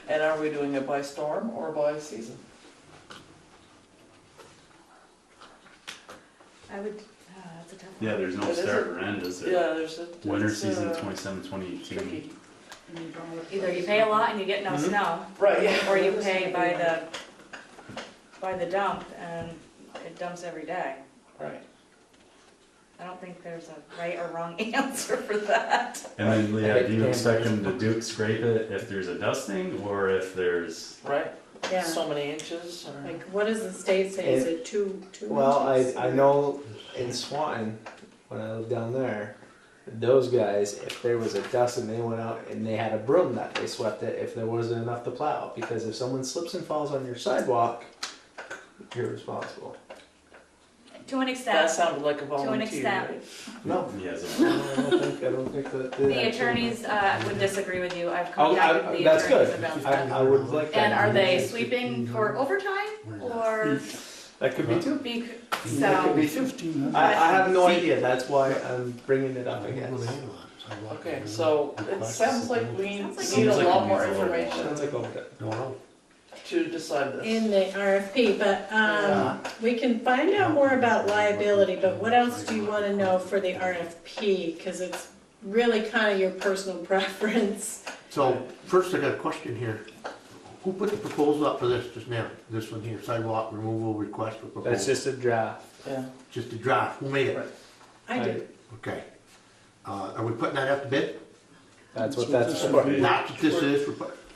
And are we doing it by storm or by season? I would, that's a tough one. Yeah, there's no It is start a- or end, is there? Yeah, there's a. Winter it's, season 27-2018. Tricky. Either you pay a lot and you get no Mhm. snow, Right, yeah. or you pay by the dump and it dumps every day. Right. I don't think there's a right or wrong answer for that. And then, yeah, do you expect them to scrape it if there's a dusting or if there's? Right? Yeah. So many inches or? Like, what does the state say? Is it two Well, inches? I know in Swanton, when I lived down there, those guys, if there was a dust and they went out and they had a broom that they swept it if there wasn't enough to plow. Because if someone slips and falls on your sidewalk, you're responsible. To an That extent, sounded like a to an volunteer, extent. right? No. Yes. I don't think that. The attorneys would disagree with you. I've Oh, contacted the that's attorneys good. about that. I would like that. And are they sweeping for overtime or That could be too. bec- That could so? be too. 1,500. I have no idea. That's why I'm bringing it up, I guess. Okay, so it sounds like we Sounds like need a overtime. lot more Sounds like information Sounds like overtime. No. to decide this. In the RFP, but we can find out more about liability, but what else do you want to know for the RFP? Because it's really kind of your personal preference. So, first I got a question here. Who put the proposal up for this just now? This one here, sidewalk removal request for proposal? That's just a draft. Yeah. Just a draft, who made it? I do. Okay. Are we putting that out to bid? That's what That's that's what for. this That's what this is,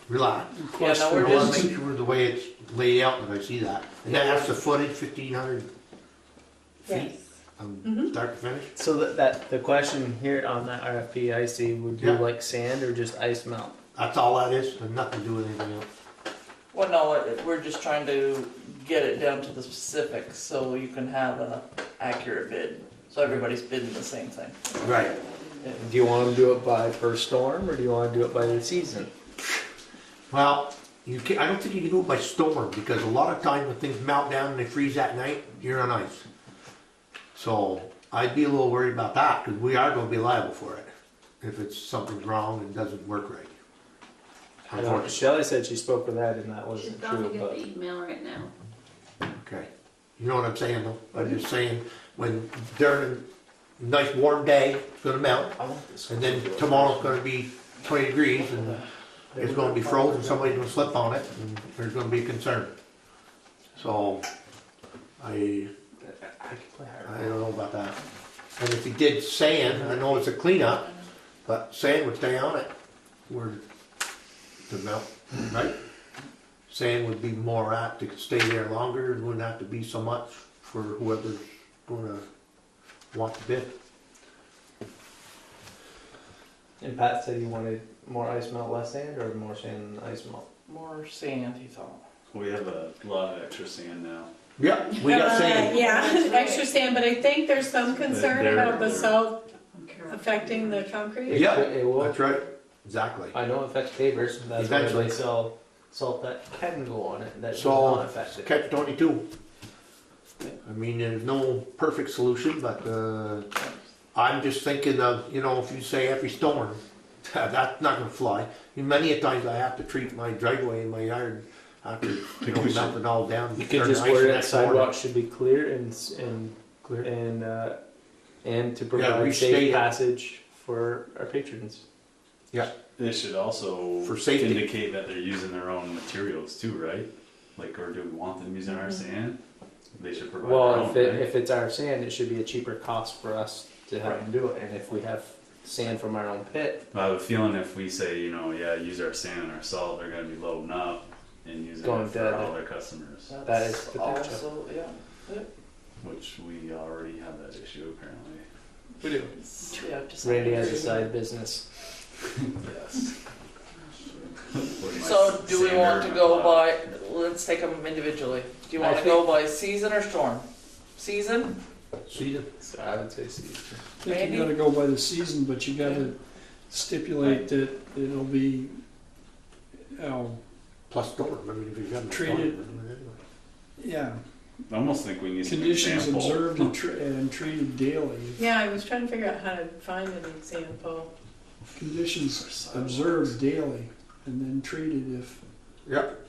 relax. Yeah, no, I we're wanna just, make sure the way it's laid out, that I see that. And that's the footage, 1,500 Yes. feet, from start to finish? So the question here on that RFP I see, would you Yeah. like sand or just ice melt? That's all that is, and nothing to do with anything else. well, no, we're just trying to get it down to the specifics so you can have a accurate bid. So everybody's bidding the same thing. Right. Do you want to do it by per storm or do you want to do it by the season? Well, I don't think you can do it by storm, because a lot of times when things melt down and they freeze at night, you're on ice. So I'd be a little worried about that, because we are gonna be liable for it, if it's something's wrong and doesn't work right. I don't. Shelley said she spoke with Ed and that She's wasn't about to true, get but the email right now. Okay. You know what I'm saying, though? I'm just saying, when during a nice warm day, it's gonna melt, I want this. and then tomorrow's gonna be 20 degrees, and it's gonna be frozen, somebody's gonna slip on it, and there's gonna be concern. So, I don't know about that. And if he did sand, I know it's a cleanup, but sand would stay on it, where to melt, right? Sand would be more apt to stay there longer, and wouldn't have to be so much for whoever's gonna want to bid. And Pat said he wanted more ice melt, less sand, or more sand than ice melt. More sand, he thought. We have a lot of extra sand now. Yeah, we got sand. Yeah, extra sand, but I think there's some concern They're- about the they're- salt affecting the concrete. Yeah, It will. that's right, exactly. I know it affects pavers. That's why Eventually. they sell salt that can go on it. That does So, not affect it. catch 22. I mean, there's no perfect solution, but I'm just thinking of, you know, if you say every storm, that's not gonna fly. Many a times I have to treat my driveway in my yard after, you know, melting all down. You could turn just ice word it, next morning. sidewalks should be clear and to provide restate safe it. passage for our patrons. They should also For safety. indicate that they're using their own materials too, right? Like, or do we want them using our sand? They should provide their Well, own, if right? if it's our sand, it should be a cheaper cost for us to have Right. them do it. And if we have sand from our own pit, I have a feeling if we say, you know, yeah, use our sand and our salt, they're gonna be loading up and using Going it for to all their customers, That is That's potential. also, yeah. which we already have that issue apparently. We do. Yeah, just. Randy has a side business. Yes. With my So do we sander want and to my go plow. by, let's take them individually. Do you I want to think- go by season or storm? Season? Season. So I would say season. I think you gotta go by the season, but you gotta stipulate that it'll be, Plus storm, I mean, if you got. Treated- yeah, I almost think we need some conditions example. observed and treated daily. Yeah, I was trying to figure out how to find an example. Conditions observed daily and then treated Yep.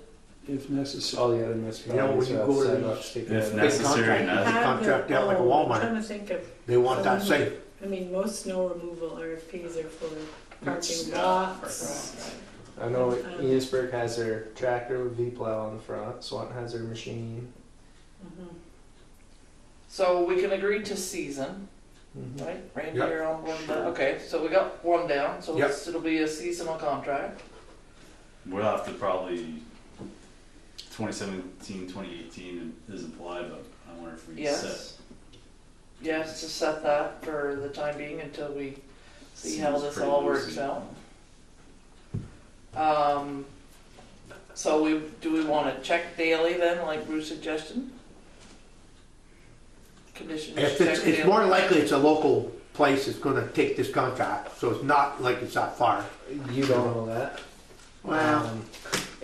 if necessary. All the other You know, municipalities when you have go to sidewalks these- taken If out. necessary, contract. not- Have a contract out like a Walmart. I'm trying to think of, They want that safe. I mean, most snow removal RFPs are for parking Yeah, lots. I know Enosburg has their tractor with V-plow on the front. Swanton has their machine. Mhm. So we can agree to season. right? Randy, Yep. you're on board with that? Okay, so we got one down, so Yep. it'll be a seasonal contract. We'll have to probably 2017, 2018 is implied, but I wonder if we set. Yes. Yes, to set that for the time being until we see how Seems this pretty all works loosey. out. So do we wanna check daily then, like Bruce suggested? Conditions If check it's daily? more likely it's a local place that's gonna take this contract, so it's not like it's that far. You don't know that. Well,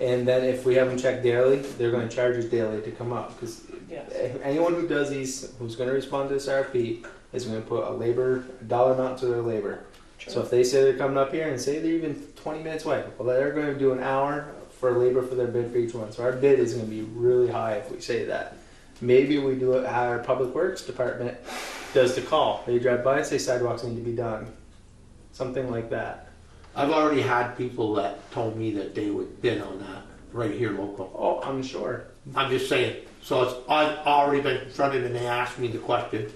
And then if we have them checked daily, they're going to charge us daily to come up. Because Yes. anyone who does these, who's going to respond to this RFP, is going to put a dollar amount to their labor. So if they say they're coming up here and say they're even 20 minutes away, well, they're going to do an hour for labor for their bid for each one. So our bid is going to be really high if we say that. Maybe we do it how our public works department does the call. They drive by and say sidewalks need to be done. Something like that. I've already had people that told me that they would bid on that right here local. Oh, I'm sure. I'm just saying, so I've already been confronted and they asked me the question.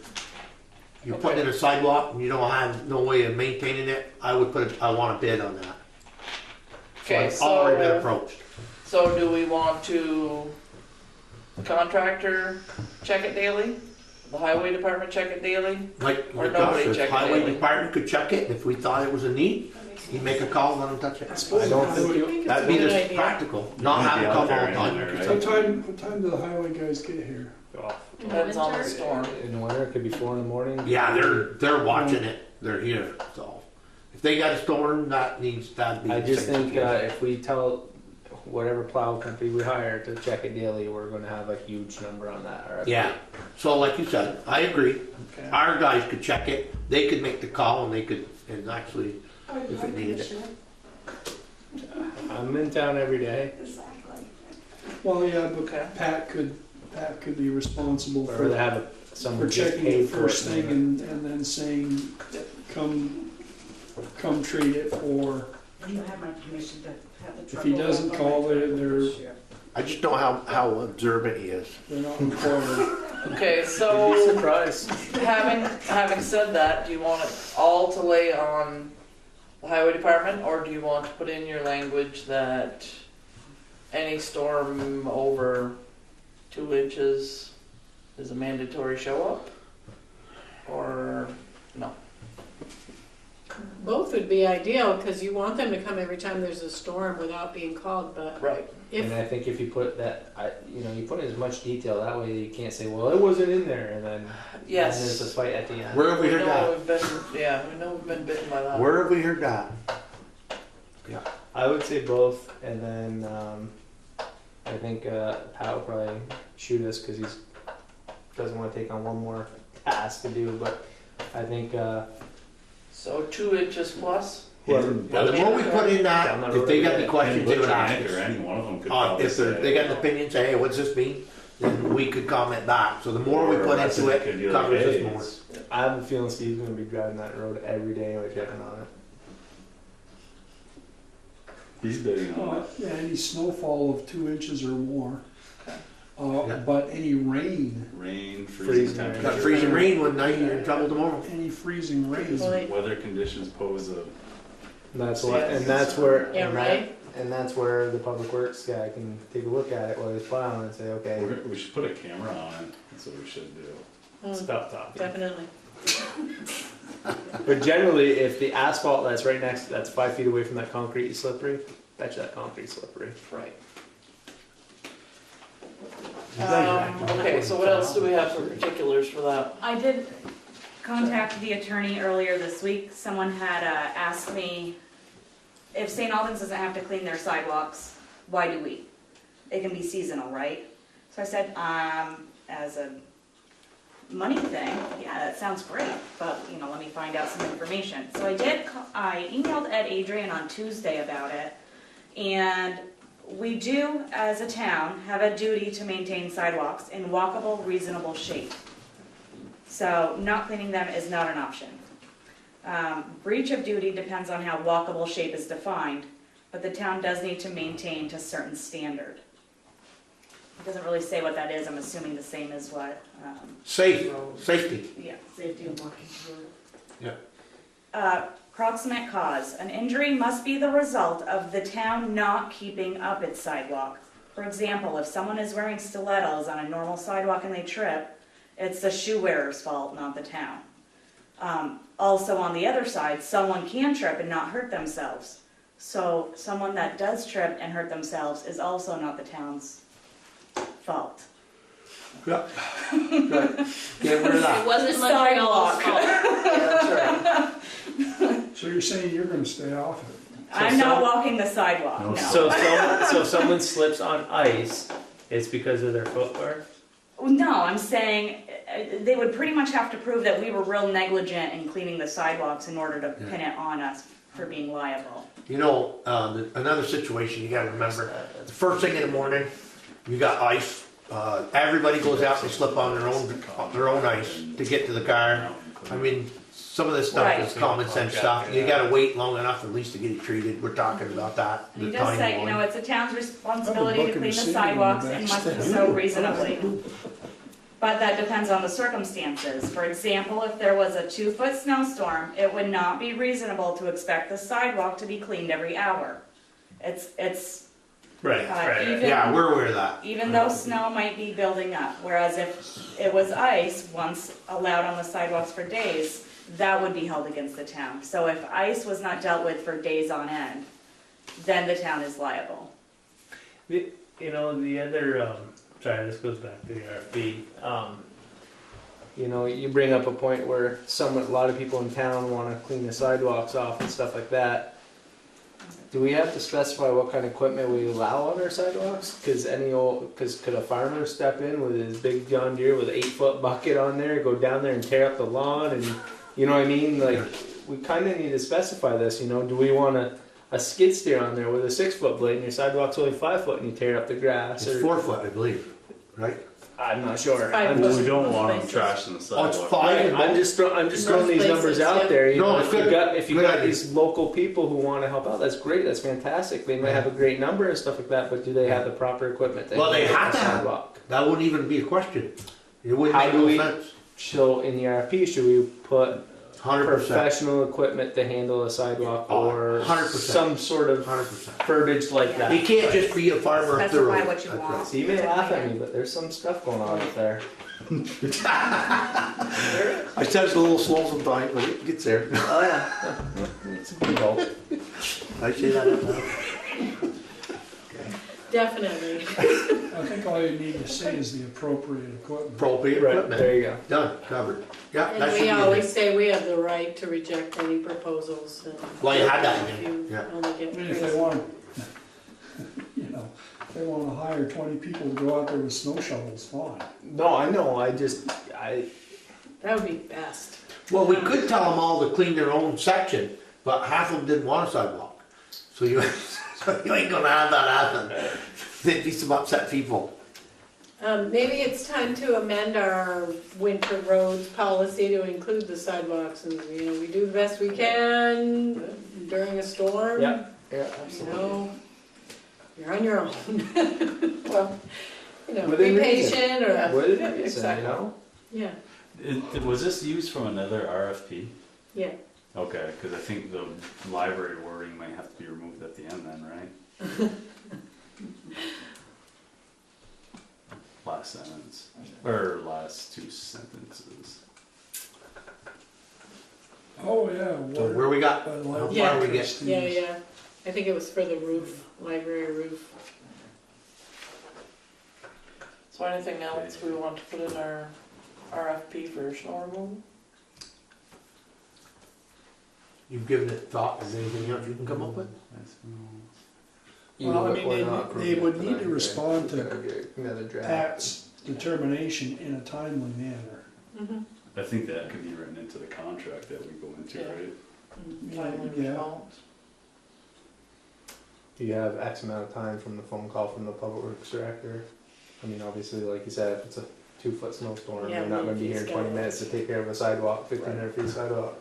You're putting in a sidewalk and you don't have no way of maintaining it, I want a bid on that. Okay, I've already been so, approached. so do we want to, the contractor check it daily? The highway department check it daily? Like Or Josh nobody says, check it highway daily? department could check it, and if we thought it was a need, he'd make a call, let them touch it. I don't think you. That'd be Good the idea. practical, not Might have be it out come there all the time. anyway, right? What time do the highway guys get here? Depends on the storm. In the winter, it could be 4 in the morning. Yeah, they're watching it, they're here, so. If they got a storm, that'd be. I just the same think situation. if we tell whatever plow company we hire to check it daily, we're going to have a huge number on that. RFP. Yeah, so like you said, I agree. Okay. Our guys could check it, they could make the call and they could, and actually, if it needed it. I'm in town every day. Exactly. Well, yeah, but Okay. Pat could be responsible Or for to have someone for get checking paid it for first it. thing and then saying, come trade it for, You have my permission to have the if truck. he doesn't call, they're I just know how observant he is. not required. Okay, You'd be so surprised. having said that, do you want it all to lay on the highway department, or do you want to put in your language that any storm over 2 inches is a mandatory show up? Or no? Both would be ideal, because you want them to come every time there's a storm without being called, but Right. if, And I think if you put that, you put in as much detail that way, you can't say, well, it wasn't in there, and then Yes. then there's a fight at the end. Where have we We heard know that? we've been, yeah, we know we've been bitten by that. Where have we heard that? I would say both, and then I think Pat will probably shoot us because he doesn't want to take on one more task to do. But I think So 2 inches plus? whoever Yeah, the more we put in Down that, the if they road got again. the questions, they would ask Or us. any one of them could probably If say, they got an opinion, say, hey, what's this mean? Then we could comment back. So the more we put into Could it, be like, covers hey, us more. it's- I have a feeling Steve's going to be driving that road every day or checking on it. He's bidding on it. Yeah, any snowfall of 2 inches or more. Yeah. But any rain, Rain, Freezing freezing rain. Got temperature. freezing rain one night, you're in trouble tomorrow. any freezing rain. Point. Weather conditions pose a. And that's what, and that's where, Yeah, and, right. and that's where the public works guy can take a look at it while he's plowing and say, okay, We should put a camera on it. That's what we should do. stop talking. Definitely. But generally, if the asphalt that's right next, that's 5 feet away from that concrete is slippery, bet you that concrete's slippery. Right. Okay, so what else do we have for particulars for that? I did contact the attorney earlier this week. Someone had asked me if St. Albans doesn't have to clean their sidewalks, why do we? It can be seasonal, right? So I said, as a money thing, yeah, that sounds great, but let me find out some information. So I emailed Ed Adrian on Tuesday about it, and we do, as a town, have a duty to maintain sidewalks in walkable, reasonable shape. So not cleaning them is not an option. Breach of duty depends on how walkable shape is defined, but the town does need to maintain to a certain standard. It doesn't really say what that is, I'm assuming the same as what, Safety. yeah, safety and walking through. Yeah. Proximate cause. An injury must be the result of the town not keeping up its sidewalk. For example, if someone is wearing stilettos on a normal sidewalk and they trip, it's the shoe wearer's fault, not the town. Also, on the other side, someone can trip and not hurt themselves. So someone that does trip and hurt themselves is also not the town's fault. Yeah. Right. Get rid of that. It wasn't Montreal's fault. Yeah, that's right. So you're saying you're gonna stay off it? I'm not walking the sidewalk, no. So if someone slips on ice, it's because of their footwear? No, I'm saying they would pretty much have to prove that we were real negligent in cleaning the sidewalks in order to pin it on us for being liable. You know, another situation you gotta remember, the first thing in the morning, you got ice. Everybody goes out and slip on their own ice to get to the car. I mean, some of this stuff is common sense stuff. You gotta wait long enough at least to get it treated. We're talking about that. You just say, you know, it's a town's responsibility to clean the sidewalks and must do so reasonably. But that depends on the circumstances. For example, if there was a 2-foot snowstorm, it would not be reasonable to expect the sidewalk to be cleaned every hour. It's Right, even, yeah, we're aware of that. Even though snow might be building up, whereas if it was ice, once allowed on the sidewalks for days, that would be held against the town. So if ice was not dealt with for days on end, then the town is liable. You know, the other, sorry, this goes back to the RFP. You know, you bring up a point where a lot of people in town want to clean the sidewalks off and stuff like that. Do we have to specify what kind of equipment we allow on our sidewalks? Because could a farmer step in with his big John Deere with an 8-foot bucket on there, go down there and tear up the lawn, and you know what I mean? Like, we kind of need to specify this. You know, do we want a skid steer on there with a 6-foot blade, and your sidewalk's only 5 foot, and you tear up the grass? It's 4 foot, I believe, right? I'm not sure. We don't want them trashing the Oh, it's sidewalk. 5. I'm just throwing these numbers out there. You know, it's if you good. got Good these local people who want to help out, that's great. That's fantastic. They might have a great number and stuff like that, but do they have the proper equipment? Well, they have to have. sidewalk? That wouldn't even be a question. It wouldn't How make do no we- sense. So in the RFP, should we put 100%. professional equipment to handle a sidewalk or 100%. some sort of 100%. verbiage like that? You can't just be a farmer up the road. Specify what you That's want. right. So you may laugh at me, but there's some stuff going on up there. I touch a little slow sometimes, but it gets there. Oh yeah, it's a big gulp. I say that out loud. Definitely. I think all you need to say is the appropriate equipment. Appropriate Right, equipment. there you go. Done, covered. Yeah, that And should we be always it. say we have the right to reject any proposals. Well, you had that If again, you yeah. only I get mean, if praise. they want, you know, if they want to hire 20 people to go out there with snow shovels, fine. No, I know. That would be best. Well, we could tell them all to clean their own section, but half of them didn't want a sidewalk. So you, so you ain't gonna have that happen. There'd be some upset people. Maybe it's time to amend our winter roads policy to include the sidewalks, and, you know, we do the best we can during a storm. Yeah, You absolutely. know, you're on your own. Well, you know, Within be reason. patient or. What did Yeah, it say, exactly. you know? Yeah, Was this used from another RFP? yeah. Okay, because I think the library wording might have to be removed at the end then, right? Last sentence, or last 2 sentences. Oh, yeah. So where we got, how far we get? Yeah, yeah. I think it was for the roof, library roof. So anything else we want to put in our RFP for snow removal? You've given it thought, is there anything else you can come up with? Well, I mean, Or not they would need to approved, respond okay. to Another draft. Pat's determination in a timely manner. Mm-hmm. I think that could be written into the contract that we go into, Yeah. right? Timely Yeah. response. Do you have X amount of time from the phone call from the public works director? I mean, obviously, like you said, if it's a 2-foot snowstorm, Yeah, you're not gonna be he's here in got 20 it. minutes to take care of a sidewalk, 1,500 feet sidewalk.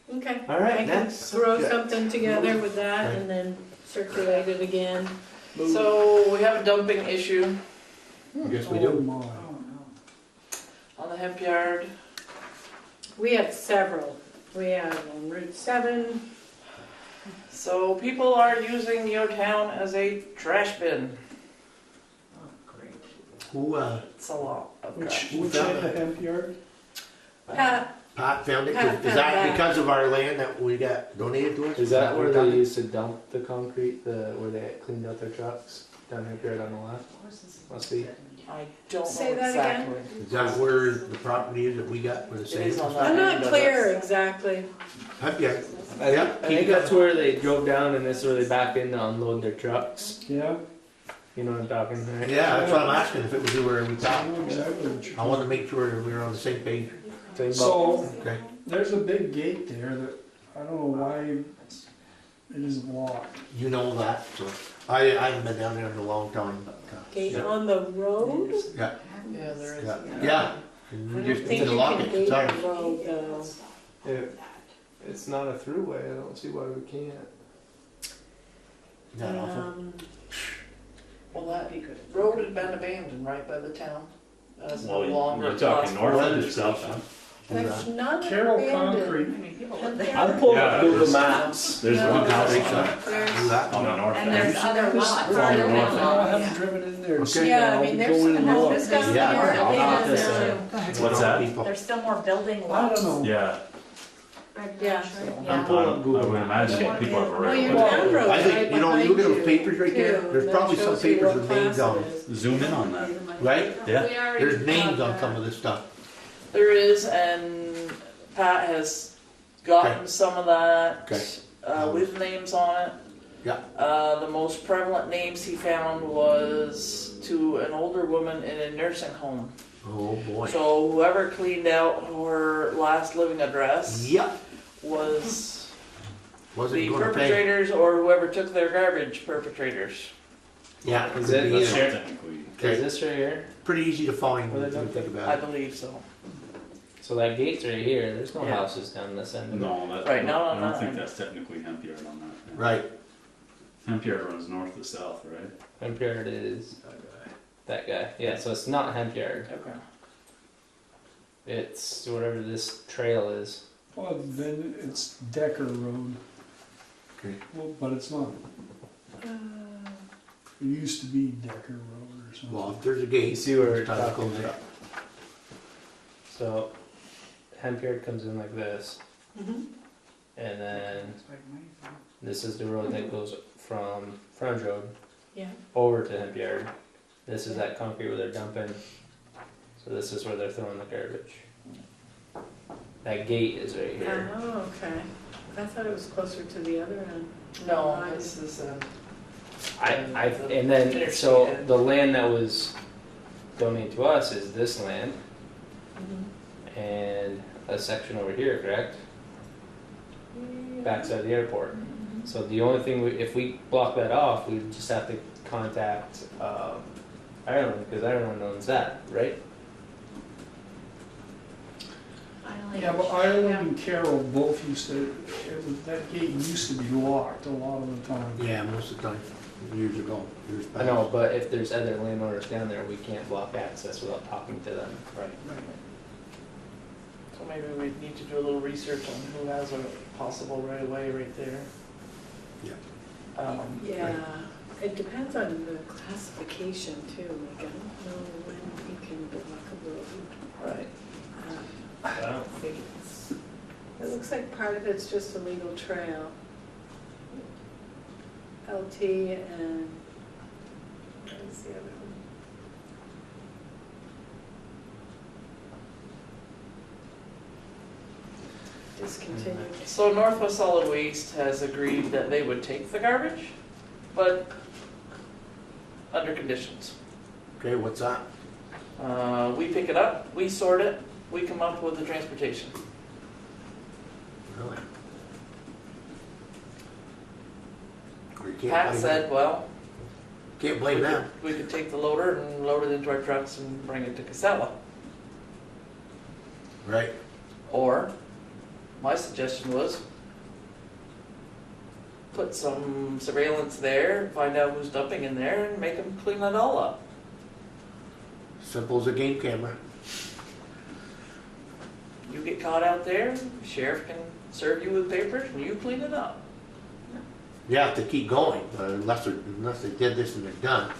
Okay. All right, I can next throw subject. something together with that, Okay. and then circulated again. So we have a dumping issue I guess we Oh, do. my. on the hemp yard. We have several. We have on Route 7. So people are using your town as a trash bin. Who, It's a lot of Which, trash. which end of hemp yard? Pat, Pat found it? Pat Is found that that. because of our land that we got donated to us? Is that where what they we're used to dump the concrete, where they cleaned out their trucks? Down here on the left? Must be. I don't know Say that again? exactly. Is that where the property is that we got for the It same? is on that I'm end not of clear it. exactly. Hemp yard. I Yeah, think, I think that's where they drove down and this is where they back in to unload their trucks. Yeah. You know what I'm talking, right? Yeah, that's what I'm asking, if it was where we I thought. know exactly what you're I want to make sure we were on the same page. Same boat. So, Okay. there's a big gate there that, I don't know why it isn't locked. You know that, so. I haven't been down there in a long time, but, Gate yeah. on the road? Yeah, Yeah, there is. yeah, yeah. And I we don't just think need to you lock can it, gate sorry. the road though. It's not a throughway, I don't see why we can't. Not awful. Well, that road had been abandoned right by the town. That's no Well, longer. you're talking class north four. of yourself. There's none Carroll abandoned. Concrete. I'm pulling Yeah, up Google there's- Maps. There's No, one house there's- on that. Do there's- that. On the north And end. there's other lots Farther farther north. I along. haven't driven in there to Okay. see Yeah, that. I mean, I'll there's go in and look. homes down Yeah. there. I'll knock abandoned this now. What's that? People. There's still more building I lots. don't know. Yeah, Yeah. Yeah. I would imagine people have a Well, your right. town road I think, right you know, you behind look at those you, papers right there, too, there's that probably some shows you papers what with names class on it them, is. Zoom in on that. right? Yeah. We already There's names got on some of this stuff. There is, and Pat has gotten Okay. some of that Okay. with names on it. Yeah. The most prevalent names he found was to an older woman in a nursing home. Oh, boy. So whoever cleaned out her last living address Yep, was the wasn't gonna pay. perpetrators, or whoever took their garbage perpetrators. Yeah, Is could it- be That's either. Technically. Is Okay, this right here? pretty easy to find Well, when they you don't think I about it. believe so. So that gate's right here, there's no Yeah. houses down this end of it. No, that, Right, no, I no, don't no. think that's technically hemp yard on that. Right, Hemp yard runs north to south, right? Hemp yard is that guy. Yeah, so it's not hemp yard. Okay. It's whatever this trail is. Well, then it's Decker Road. okay. Well, but it's not. It used to be Decker Road or something. Well, if there's a gate. You see where it's we're time to talking close it about? up. So hemp yard comes in like this, Mhm. and then this is the road that goes from Frontage Road Yeah. over to hemp yard. This is that concrete where they're dumping. So this is where they're throwing the garbage. That gate is right here. Oh, okay. I thought it was closer to the other end. No, this is And then, so the land that was donated to us is this land Mhm. and a section over here, correct? Backside of the airport. So the only thing, if we block that off, we just have to contact Ireland, because Ireland owns that, right? Yeah, but Ireland and Carroll both used to, that gate used to be locked a lot of the time. Yeah, most of the time, years ago, years back. I know, but if there's other landowners down there, we can't block access without talking to them. Right. So maybe we need to do a little research on who has a possible right of way right there. Yeah. Yeah, it depends on the classification too, like I don't know when you can block a road. Right. I don't think it's, it looks like part of it's just a legal trail. LT and, what's the other one? Discontinued. So Northwest Solid Waste has agreed that they would take the garbage, but under conditions. Okay, what's that? We pick it up, we sort it, we come up with the transportation. Really? Or you can't Pat blame said, them. well, Can't blame them. we could take the loader and load it into our trucks and bring it to Casella. Right. Or, my suggestion was, put some surveillance there, find out who's dumping in there, and make them clean it all up. Simple as a game camera. You get caught out there, sheriff can serve you with papers, and you clean it up. You have to keep going, unless they did this and they're done.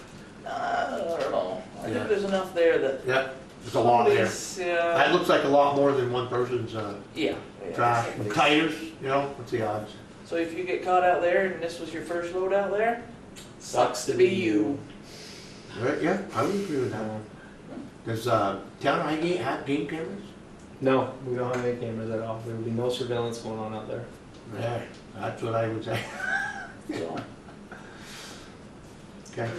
I don't know. I Yeah. think there's enough there that. Yeah, there's a lot there. Yeah. That looks like a lot more than one person's Yeah. trash. And tires, you know, what's the odds? So if you get caught out there and this was your first load out there, sucks to be you. Right, yeah, I would agree with that. Does town of Highgate have game cameras? No, we don't have any cameras at all. There would be no surveillance going on out there. Yeah, that's what I would say. So, Okay.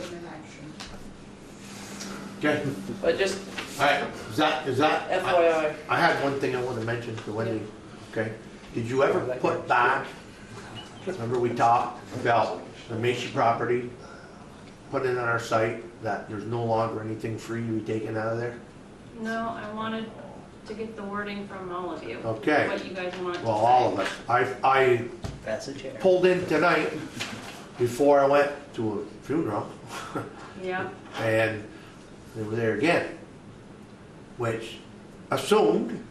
Okay, but just alright, is that? FYI. I had one thing I want to mention to Wendy, okay? Did you ever put back, remember we talked about the Macy property, put it on our site, that there's no longer anything free to be taken out of there? No, I wanted to get the wording from all of you. Okay. What you guys wanted to say. Well, all of us. I pulled in tonight before I went to a funeral, Yeah. and they were there again, which assumed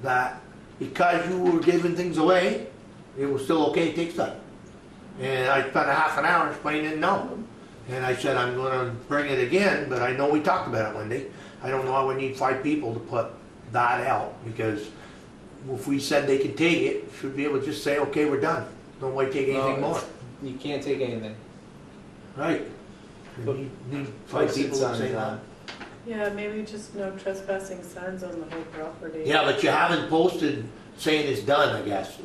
that because you were giving things away, it was still okay to take stuff. And I spent a half an hour explaining no. And I said, I'm gonna bring it again, but I know we talked about it, Wendy. I don't know why we need 5 people to put that out, because if we said they could take it, should be able to just say, okay, we're done. Don't wait, take anything more. You can't take anything. Right. You need 5 people to say that. Yeah, maybe just no trespassing signs on the whole property. Yeah, but you haven't posted saying it's done, I guess,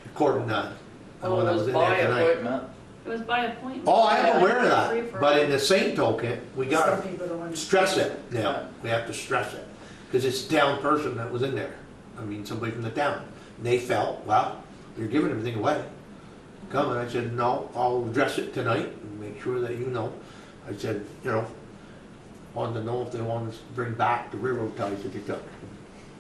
according to when I was in there tonight. appointment. It was by appointment. Oh, I'm aware of Free that, for but all. in the same token, we gotta stress it now. We have to stress it, because it's a town person that was in there. I mean, somebody from the town. And they felt, well, you're giving everything away. Come, and I said, no, I'll address it tonight and make sure that you know. I said, you know, wanted to know if they wanted to bring back the railroad ties that they took.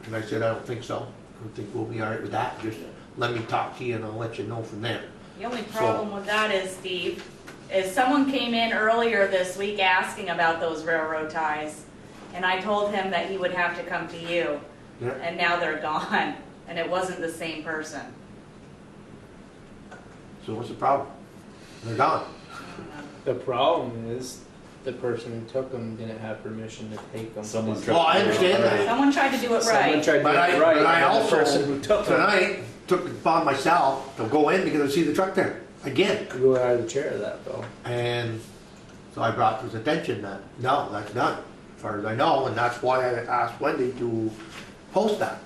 And I said, I don't think so. I don't think we'll be all right with that. Just let me talk to you and I'll let you know from there. The only problem with that is, Steve, is someone came in earlier this week asking about those railroad ties. And I told him that he would have to come to you. Yeah. And now they're gone. And it wasn't the same person. So what's the problem? They're gone. The problem is the person who took them didn't have permission to take them. Someone Oh, I understand that. Someone tried to do it Someone right. tried to do But it right, but I and the person also, who took them, tonight, took it upon myself to go in because I see the truck there, again. you go out of the chair of that though. And so I brought to his attention that, no, that's done, as far as I know, and that's why I asked Wendy to post that.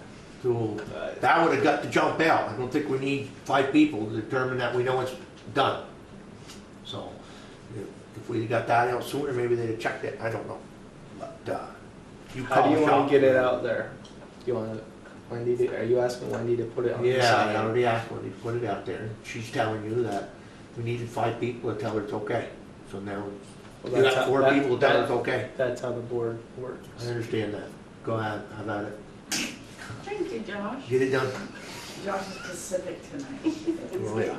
That would've got to jump out. I don't think we need 5 people to determine that we know it's done. So, if we'd got that out sooner, maybe they'd have checked it, I don't know. But, you How do you call want shop. to get it out there? Do you want Wendy to, are you asking Wendy to put it on the Yeah, I sign? already asked Wendy to put it out there. She's telling you that we needed 5 people to tell her it's okay. So now, Well, you that's got how- 4 that- people to tell her it's that- okay. That's how the board works. I understand that. Go ahead, how about it? Thank you, Josh. Get it done. Josh is specific tonight. Oh, yeah.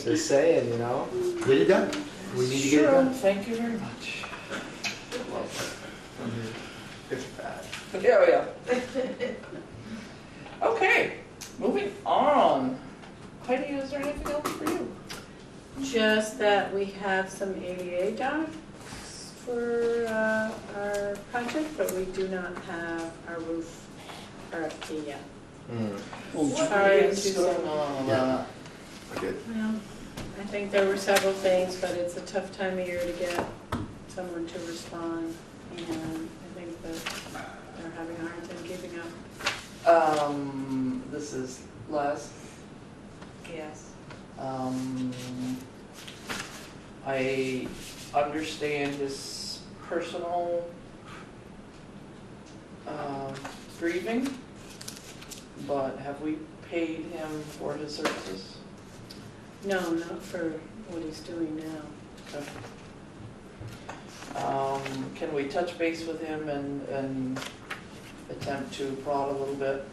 Just saying, you know? Get it done. We need to get it Sure, done. thank you very much. It's bad. Yeah, yeah. Okay, moving on. Heidi, is there anything else for you? Just that we have some ADA docs for our project, but we do not have our roof RFP yet. Sorry, What's going on with that? I did. Well, I think there were several things, but it's a tough time of year to get someone to respond, and I think that they're having a hard time keeping up. This is Les. Yes. I understand his personal grieving, but have we paid him for his services? No, not for what he's doing now. Okay. Can we touch base with him and attempt to prod a little bit,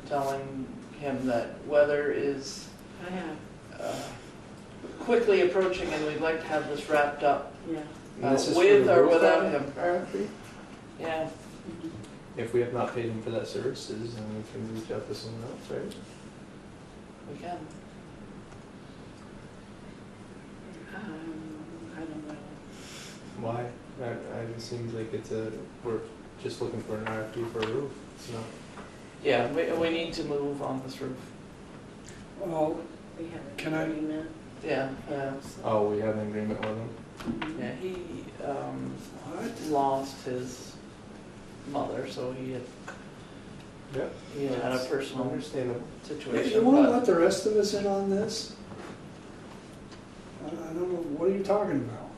telling him that weather is I have. quickly approaching and we'd like to have this wrapped up, Yeah. This is for with the or roof without on him. RFP? Yeah, If we have not paid him for that services, then we can reach out to someone else, right? we can. I don't know. Why? It seems like we're just looking for an RFP for a roof. It's not. Yeah, we need to move on this roof. Well, We have Can an I- agreement. Yeah, Oh, we have an agreement with him? yeah, he, what? lost his mother, so Yep. he had a personal Understandable. situation. You wanna but- let the rest of us in on this? I don't know, what are you talking about?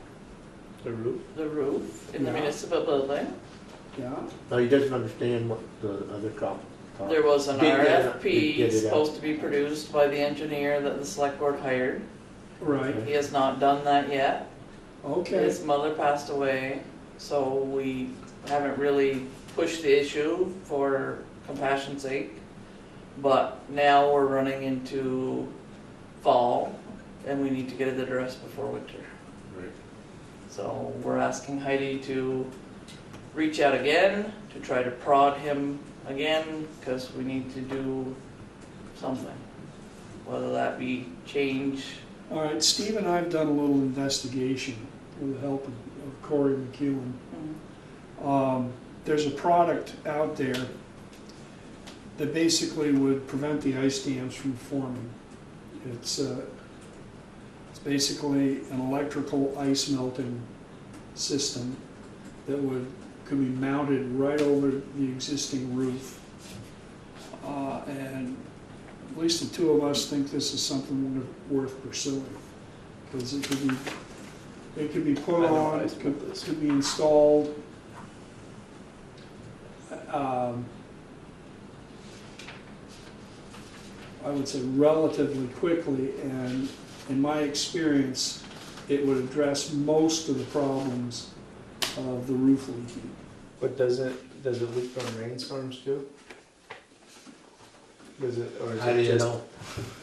The roof? The roof in the Yeah. municipal building. Yeah? No, he doesn't understand what the other cop. There was an Didn't get it- didn't RFP get it out. supposed to be produced by the engineer that the select board hired. Right, He has not done that yet. okay. His mother passed away, so we haven't really pushed the issue for compassion's sake. But now we're running into fall and we need to get it addressed before winter. Right. So we're asking Heidi to reach out again, to try to prod him again, because we need to do something. Whether that be change. All right, Steve and I have done a little investigation with the help of Corey McEwen. There's a product out there that basically would prevent the ice dams from forming. It's basically an electrical ice melting system that could be mounted right over the existing roof. And at least the two of us think this is something worth pursuing. Because it could be put on, it could be installed. I would say relatively quickly, and in my experience, it would address most of the problems of the roof leaking. But does it leak from rainstorms too? Does it, or is How it do you just? know?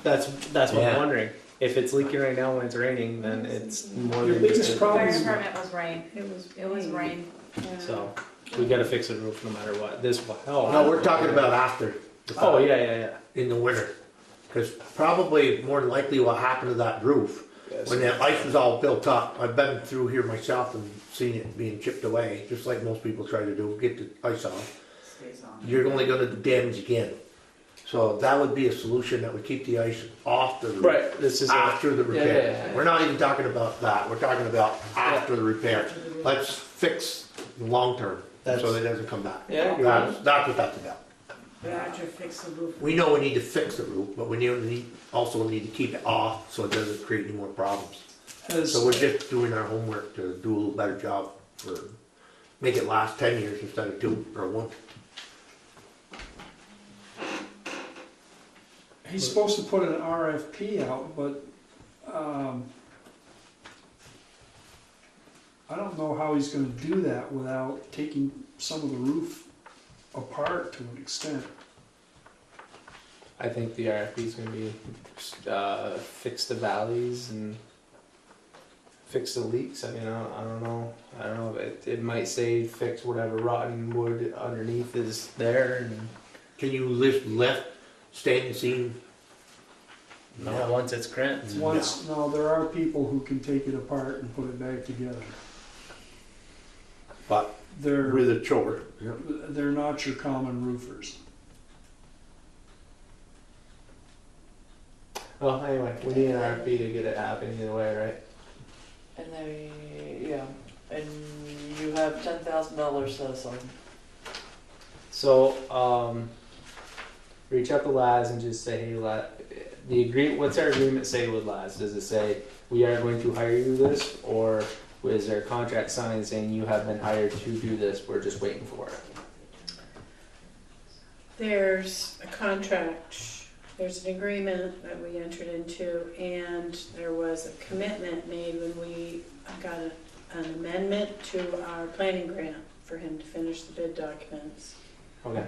That's what Yeah. I'm wondering. If it's leaking right now when it's raining, then it's more Your than biggest just. problem Fire is department was rain. It was rain. So we got to fix the roof no matter what. This will help. No, we're talking about after. the fact, Oh yeah. In the winter. Because probably more than likely what happened to that roof, when that ice was all built up, I've been through here myself and seen it being chipped away, just like most people try to do, get the ice off. You're only gonna do damage again. So that would be a solution that would keep the ice off the roof. Right. This is After the repair. yeah. We're not even talking about that, we're talking about after the repair. Let's fix the long term, so that it doesn't come back. Yeah, I agree. That's what that's about. Roger, fix the roof. We know we need to fix the roof, but we also need to keep it off so it doesn't create any more problems. So we're just doing our homework to do a little better job for, make it last 10 years instead of 2 or 1. He's supposed to put an RFP out, but I don't know how he's gonna do that without taking some of the roof apart to an extent. I think the RFP is going to be fix the valleys and fix the leaks. I mean, I don't know. I don't know. It might say fix whatever rotten wood underneath is there. And Can you lift standing seam? no, once it's crimped. No, there are people who can take it apart and put it back together. But They're, with a chore. they're not your common roofers. Well, anyway, we need an RFP to get it happening either way, right? And and you have $10,000 set aside. So, reach out to Laz and just say, hey, Laz, what's our agreement say with Laz? Does it say we are going to hire you this, or is there a contract signed saying you have been hired to do this? We're just waiting for it. There's a contract, there's an agreement that we entered into, and there was a commitment made when we got an amendment to our planning grant for him to finish the bid documents. Okay.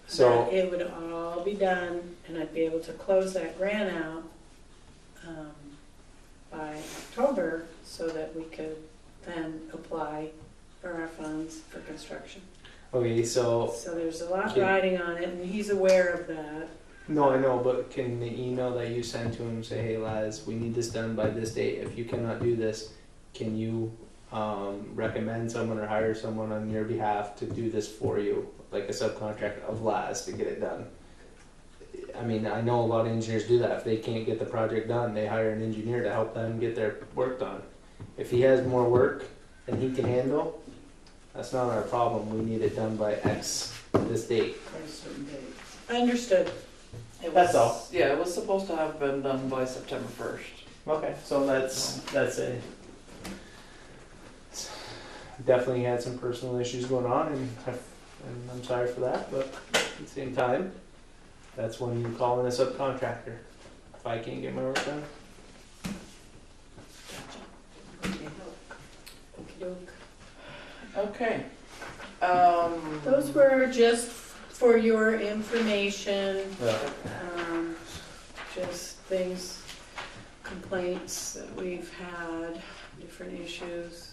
So That it would all be done, and I'd be able to close that grant out by October so that we could then apply for our funds for construction. Okay, so, So there's a lot Okay. riding on it, and he's aware of that. no, I know, but can the email that you send to him say, hey Laz, we need this done by this date, if you cannot do this, can you recommend someone or hire someone on your behalf to do this for you, like a subcontract of Laz to get it done? I mean, I know a lot of engineers do that. If they can't get the project done, they hire an engineer to help them get their work done. If he has more work than he can handle, that's not our problem. We need it done by X, this date. For a certain date. Understood. It That's was- all. Yeah, it was supposed to have been done by September 1st. Okay, so that's a definitely had some personal issues going on, and I'm sorry for that. But at the same time, that's when you call in a subcontractor. If I can't get my work done, Okey-doke. Okay. Those were just for your information, just things, complaints that we've had, different issues.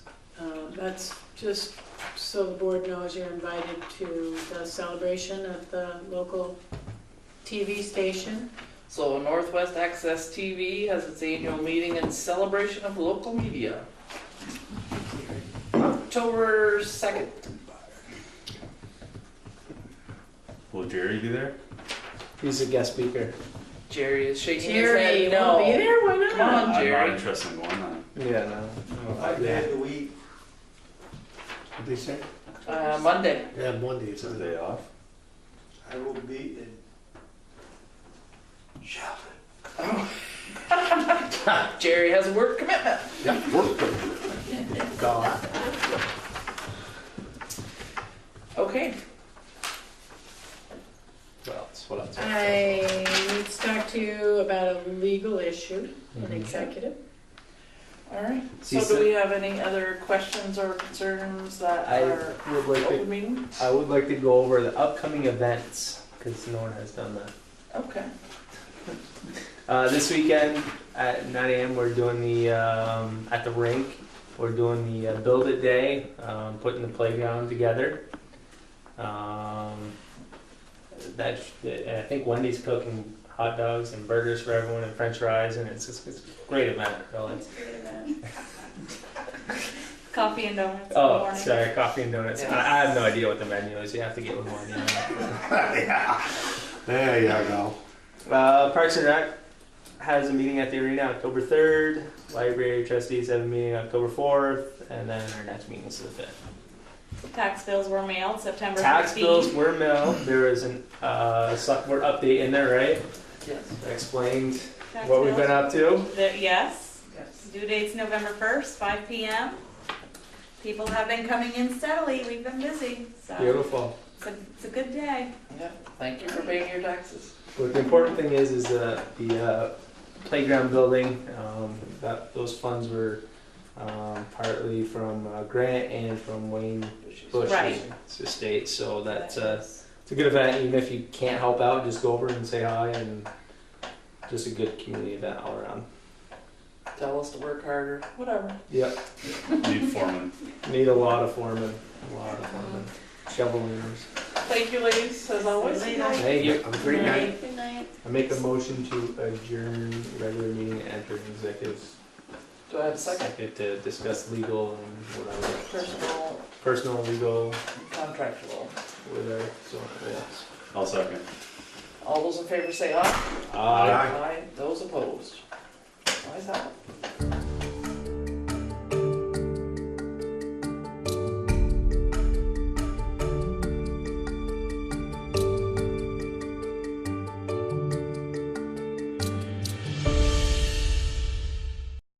That's just so the board knows you're invited to the celebration at the local TV station. So Northwest Access TV has its annual meeting and celebration of local media. October 2nd. Will Jerry be there? he's a guest speaker. Jerry is shaking Jerry, his you head wanna no. be there? Why not? Come on, I'm not Jerry. interested in going on. Yeah, no. day of the week. What'd they say? Monday. Yeah, Monday, It's a day off. I will be in Jerry has a work commitment. Yeah, work. God. Okay. What else? What else? I need to talk to you about a legal issue, an Mhm. executive. All right. See, So do we have any other questions or concerns that I are would like open to. meeting? I would like to go over the upcoming events because no one has done that. Okay. This weekend at 9 a.m. we're doing the at the rink. We're doing the Build It Day, putting the playground together. I think Wendy's cooking hot dogs and burgers for everyone and French fries, and it's a great event. Really. Coffee and donuts in the Oh, morning. sorry, coffee and donuts. Yes. I have no idea what the menu is. You have to get with one. Yeah. There you go. Parks and Rec has a meeting at the arena October 3rd. Library trustees have a meeting October 4th, and then our next meeting is the 5th. Tax bills were mailed September 15th. Tax bills were mailed. There is an select board update in there, right? Yes. That explained Tax what we've bills. been up to. Yes. Yes. Due date's November 1st, 5 p.m. People have been coming in steadily. We've been busy. So Beautiful. it's a good day. Yeah. Thank you for paying your taxes. But the important thing is the playground building. Those funds were partly from grant and from Wayne Bush's Right. estate. So that's it's a good event. Even if you can't help out, just go over and say hi, and just a good community event all around. Tell us to work harder. Whatever. Yep. Need foreman. Need a lot of foremen. Shovel leaders. Thank you, ladies, as always. Thank you. Have a great night. Good night. I make a motion to adjourn regular meeting and enter executive Do I have a second? second to discuss legal and whatever. Personal, legal, Contractual. whatever. So, yes. I'll second. All those in favor say aye. Aye. Aye. Those opposed. Ayes have it.